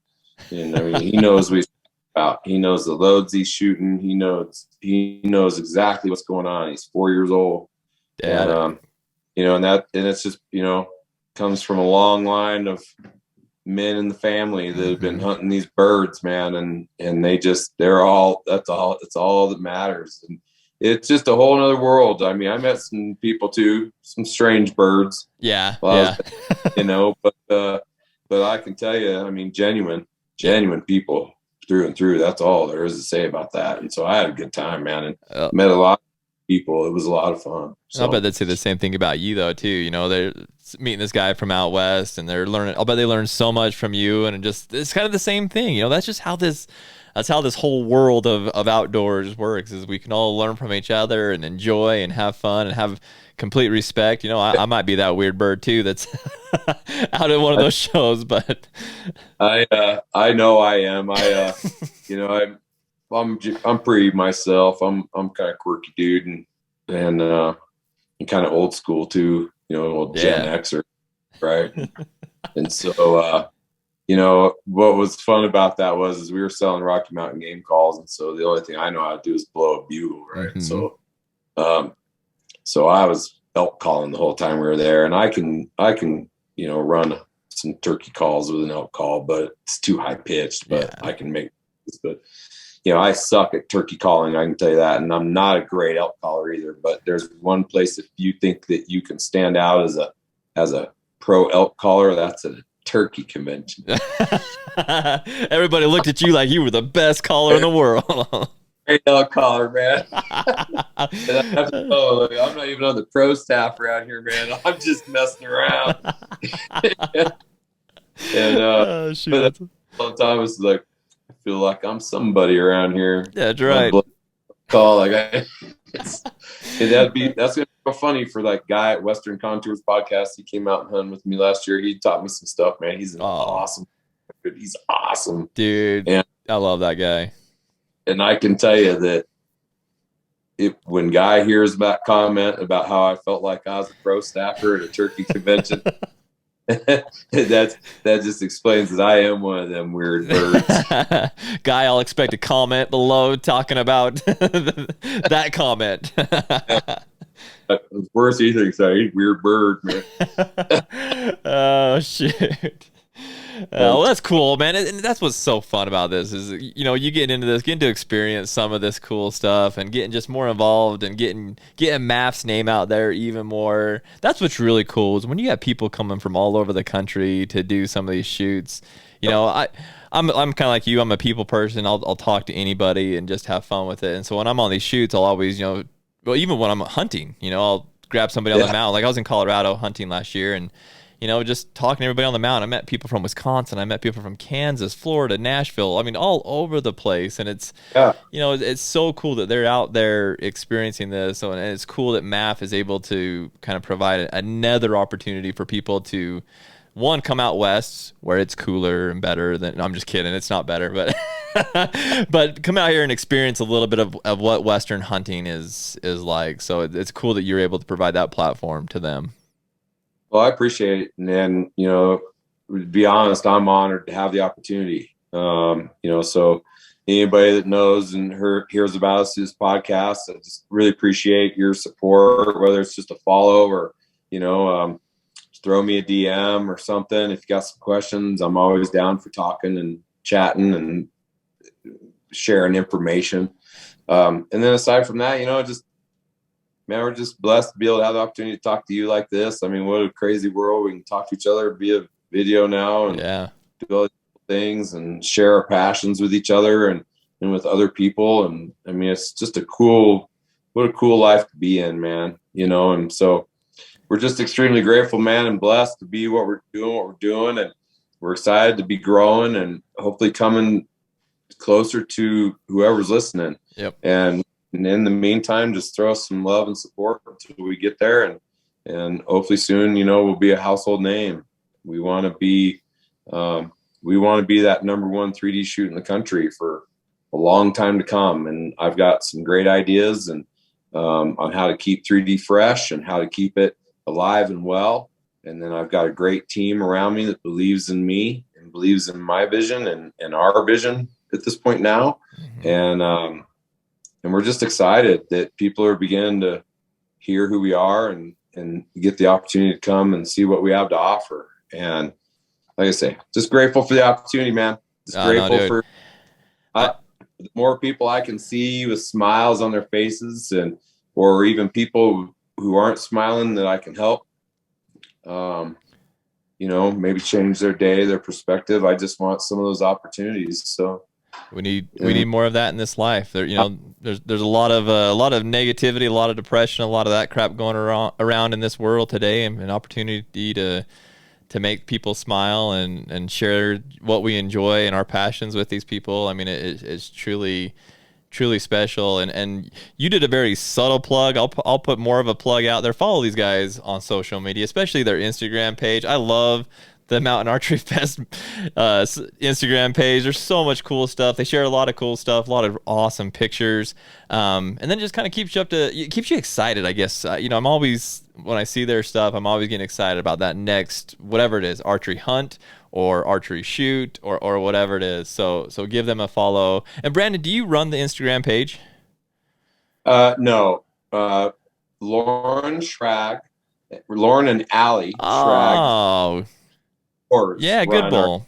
I mean, he knows what he's about. He knows the loads he's shooting. He knows exactly what's going on. He's 4 years old. Yeah. And it's just, comes from a long line of men in the family that have been hunting these birds, man. And it's all that matters. And it's just a whole other world. I mean, I met some people too, some strange birds. Yeah. But I can tell you, I mean, genuine people through and through. That's all there is to say about that. And so I had a good time, man, and met a lot of people. It was a lot of fun. So. I'll bet they'd say the same thing about you though too. You know, they're meeting this guy from out west, and they're learning. I'll bet they learn so much from you, and it's kind of the same thing. You know, that's just how this whole world of outdoors works. Is we can all learn from each other and enjoy and have fun and have complete respect. You know, I might be that weird bird too that's out at one of those shows, but I know I am. You know, I'm pretty myself. I'm kind of quirky dude, and kind of old school too. You know, old Gen Xer, right? And so, you know, what was fun about that is we were selling Rocky Mountain game calls, and so the only thing I know how to do is blow a bugle, right? Mm-hmm. So I was elk calling the whole time we were there, and I can you know run some turkey calls with an elk call, but it's too high pitched. But I can make this, but you know, I suck at turkey calling, I can tell you that, and I'm not a great elk caller either. But there's one place, if you think that you can stand out as a pro elk caller, that's a turkey convention. Everybody looked at you like you were the best caller in the world. Great elk caller, man. I'm not even on the pro staff around here, man. I'm just messing around. And sometimes it's like, I feel like I'm somebody around here. Yeah, that's right. Call like that's gonna be so funny for that guy at Western Contours podcast. He came out and hunted with me last year. He taught me some stuff, man. He's awesome. He's awesome, dude. And I love that guy. And I can tell you that when Guy hears that comment about how I felt like I was a pro staffer at a turkey convention. that just explains that I am one of them weird birds. Guy, I'll expect a comment below talking about that comment. Worse, he thinks he's weird bird, man. Oh shit. Well, that's cool, man. And that's what's so fun about this is, you know, you getting to experience some of this cool stuff and getting just more involved and getting MAF's name out there even more. That's what's really cool is when you have people coming from all over the country to do some of these shoots. You know, I'm kind of like you. I'm a people person. I'll talk to anybody and just have fun with it. And so when I'm on these shoots, I'll always, you know, well, even when I'm hunting, you know, I'll grab somebody on the mountain. Like I was in Colorado hunting last year, and you know, just talking to everybody on the mountain. I met people from Wisconsin. I met people from Kansas, Florida, Nashville. I mean, all over the place. And it's, you know, it's so cool that they're out there experiencing this. And it's cool that MAF is able to kind of provide another opportunity for people to, one, come out west where it's cooler and better than, no, I'm just kidding. It's not better, but but come out here and experience a little bit of what Western hunting is like. So it's cool that you're able to provide that platform to them. Well, I appreciate it. And, you know, to be honest, I'm honored to have the opportunity. You know, so anybody that knows and hears about us through this podcast, I just really appreciate your support, whether it's just a follow or, you know, just throw me a DM or something. If you got some questions, I'm always down for talking and chatting and sharing information. And then aside from that, you know, man, we're just blessed to be able to have the opportunity to talk to you like this. I mean, what a crazy world. We can talk to each other via video now and do all these things and share our passions with each other and with other people. And I mean, it's just what a cool life to be in, man, you know? And so we're just extremely grateful, man, and blessed to be what we're doing. And we're excited to be growing and hopefully coming closer to whoever's listening. Yep. And in the meantime, just throw us some love and support until we get there. And hopefully soon, you know, we'll be a household name. We want to be that number one 3D shoot in the country for a long time to come. And I've got some great ideas and on how to keep 3D fresh and how to keep it alive and well. And then I've got a great team around me that believes in me and believes in my vision and our vision at this point now. Mm-hmm. And we're just excited that people are beginning to hear who we are and get the opportunity to come and see what we have to offer. And like I say, just grateful for the opportunity, man. Just grateful for the more people I can see with smiles on their faces or even people who aren't smiling that I can help, you know, maybe change their day, their perspective. I just want some of those opportunities. So We need more of that in this life. There, there's a lot of negativity, a lot of depression, a lot of that crap going around in this world today, and an opportunity to make people smile and share what we enjoy and our passions with these people. I mean, it's truly special. And you did a very subtle plug. I'll put more of a plug out there. Follow these guys on social media, especially their Instagram page. I love the Mountain Archery Fest Instagram page. There's so much cool stuff. They share a lot of cool stuff, a lot of awesome pictures, and then just kind of keeps you excited, I guess. I'm always, when I see their stuff, I'm always getting excited about that next, whatever it is, archery hunt or archery shoot or whatever it is. So give them a follow. And Brandon, do you run the Instagram page? No. Lauren and Allie Schrag. Oh, yeah, Good Bull.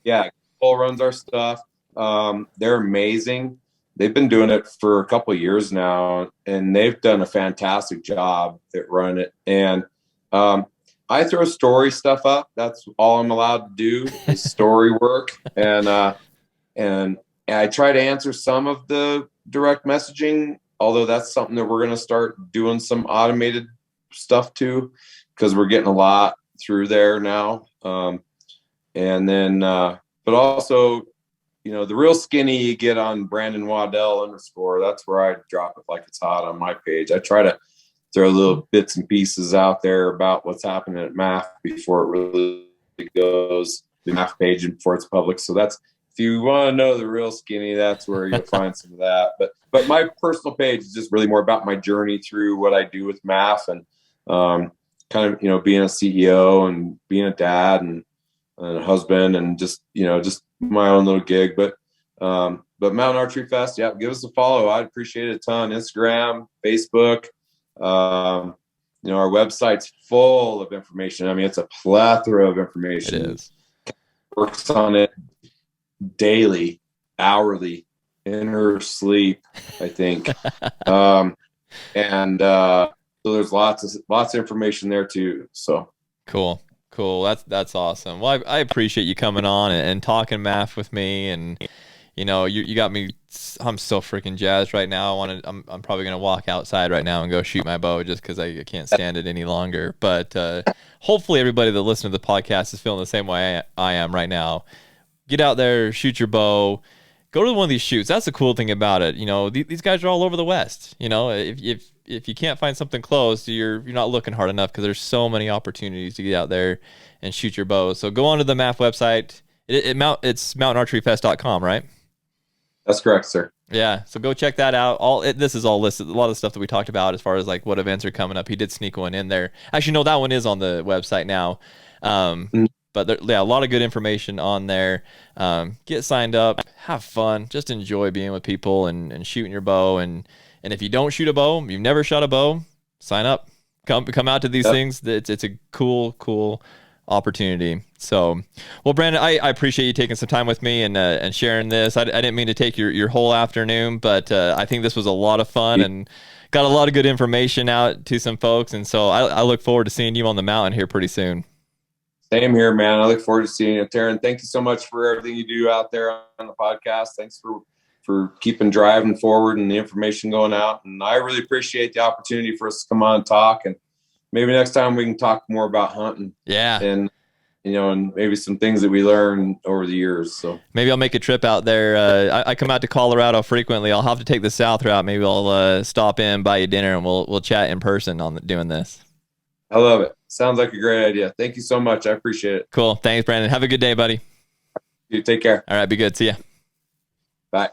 Yeah, Good Bull runs our stuff. They're amazing. They've been doing it for a couple of years now, and they've done a fantastic job at running it. And I throw story stuff up. That's all I'm allowed to do is story work. And I try to answer some of the direct messaging, although that's something that we're going to start doing some automated stuff too, because we're getting a lot through there now. And then, but also, the real skinny you get on Brandon Waddell _ that's where I drop it like it's hot on my page. I try to throw little bits and pieces out there about what's happening at MAF before it really goes the MAF page and before it's public. So that's, if you want to know the real skinny, that's where you'll find some of that. But my personal page is just really more about my journey through what I do with MAF and kind of, being a CEO and being a dad and a husband and just my own little gig. But Mountain Archery Fest, yeah, give us a follow. I'd appreciate it a ton. Instagram, Facebook. Our website's full of information. I mean, it's a plethora of information. It is. Works on it daily, hourly, in her sleep, I think. So there's lots of information there too. So cool. That's awesome. Well, I appreciate you coming on and talking MAF with me, and you got me. I'm so freaking jazzed right now. I'm probably gonna walk outside right now and go shoot my bow just because I can't stand it any longer. But hopefully everybody that listens to the podcast is feeling the same way I am right now. Get out there, shoot your bow, go to one of these shoots. That's the cool thing about it. These guys are all over the West. If you can't find something close, you're not looking hard enough, because there's so many opportunities to get out there and shoot your bow. So go onto the MAF website. It's mountainarcheryfest.com, right? That's correct, sir. Yeah, so go check that out. This is all listed. A lot of the stuff that we talked about as far as like what events are coming up. He did sneak one in there. Actually, no, that one is on the website now. But a lot of good information on there. Get signed up, have fun, just enjoy being with people and shooting your bow. And if you don't shoot a bow, you've never shot a bow, sign up. Come out to these things. It's a cool opportunity. So, well, Brandon, I appreciate you taking some time with me and sharing this. I didn't mean to take your whole afternoon, but I think this was a lot of fun and got a lot of good information out to some folks. And so I look forward to seeing you on the mountain here pretty soon. Same here, man. I look forward to seeing you, Taryn. Thank you so much for everything you do out there on the podcast. Thanks for keeping driving forward and the information going out. And I really appreciate the opportunity for us to come on and talk. And maybe next time we can talk more about hunting. Yeah. And maybe some things that we learned over the years. So maybe I'll make a trip out there. I come out to Colorado frequently. I'll have to take the south route. Maybe I'll stop in, buy you dinner, and we'll chat in person on doing this. I love it. Sounds like a great idea. Thank you so much. I appreciate it. Cool. Thanks, Brandon. Have a good day, buddy. You take care. All right. Be good. See ya. Bye.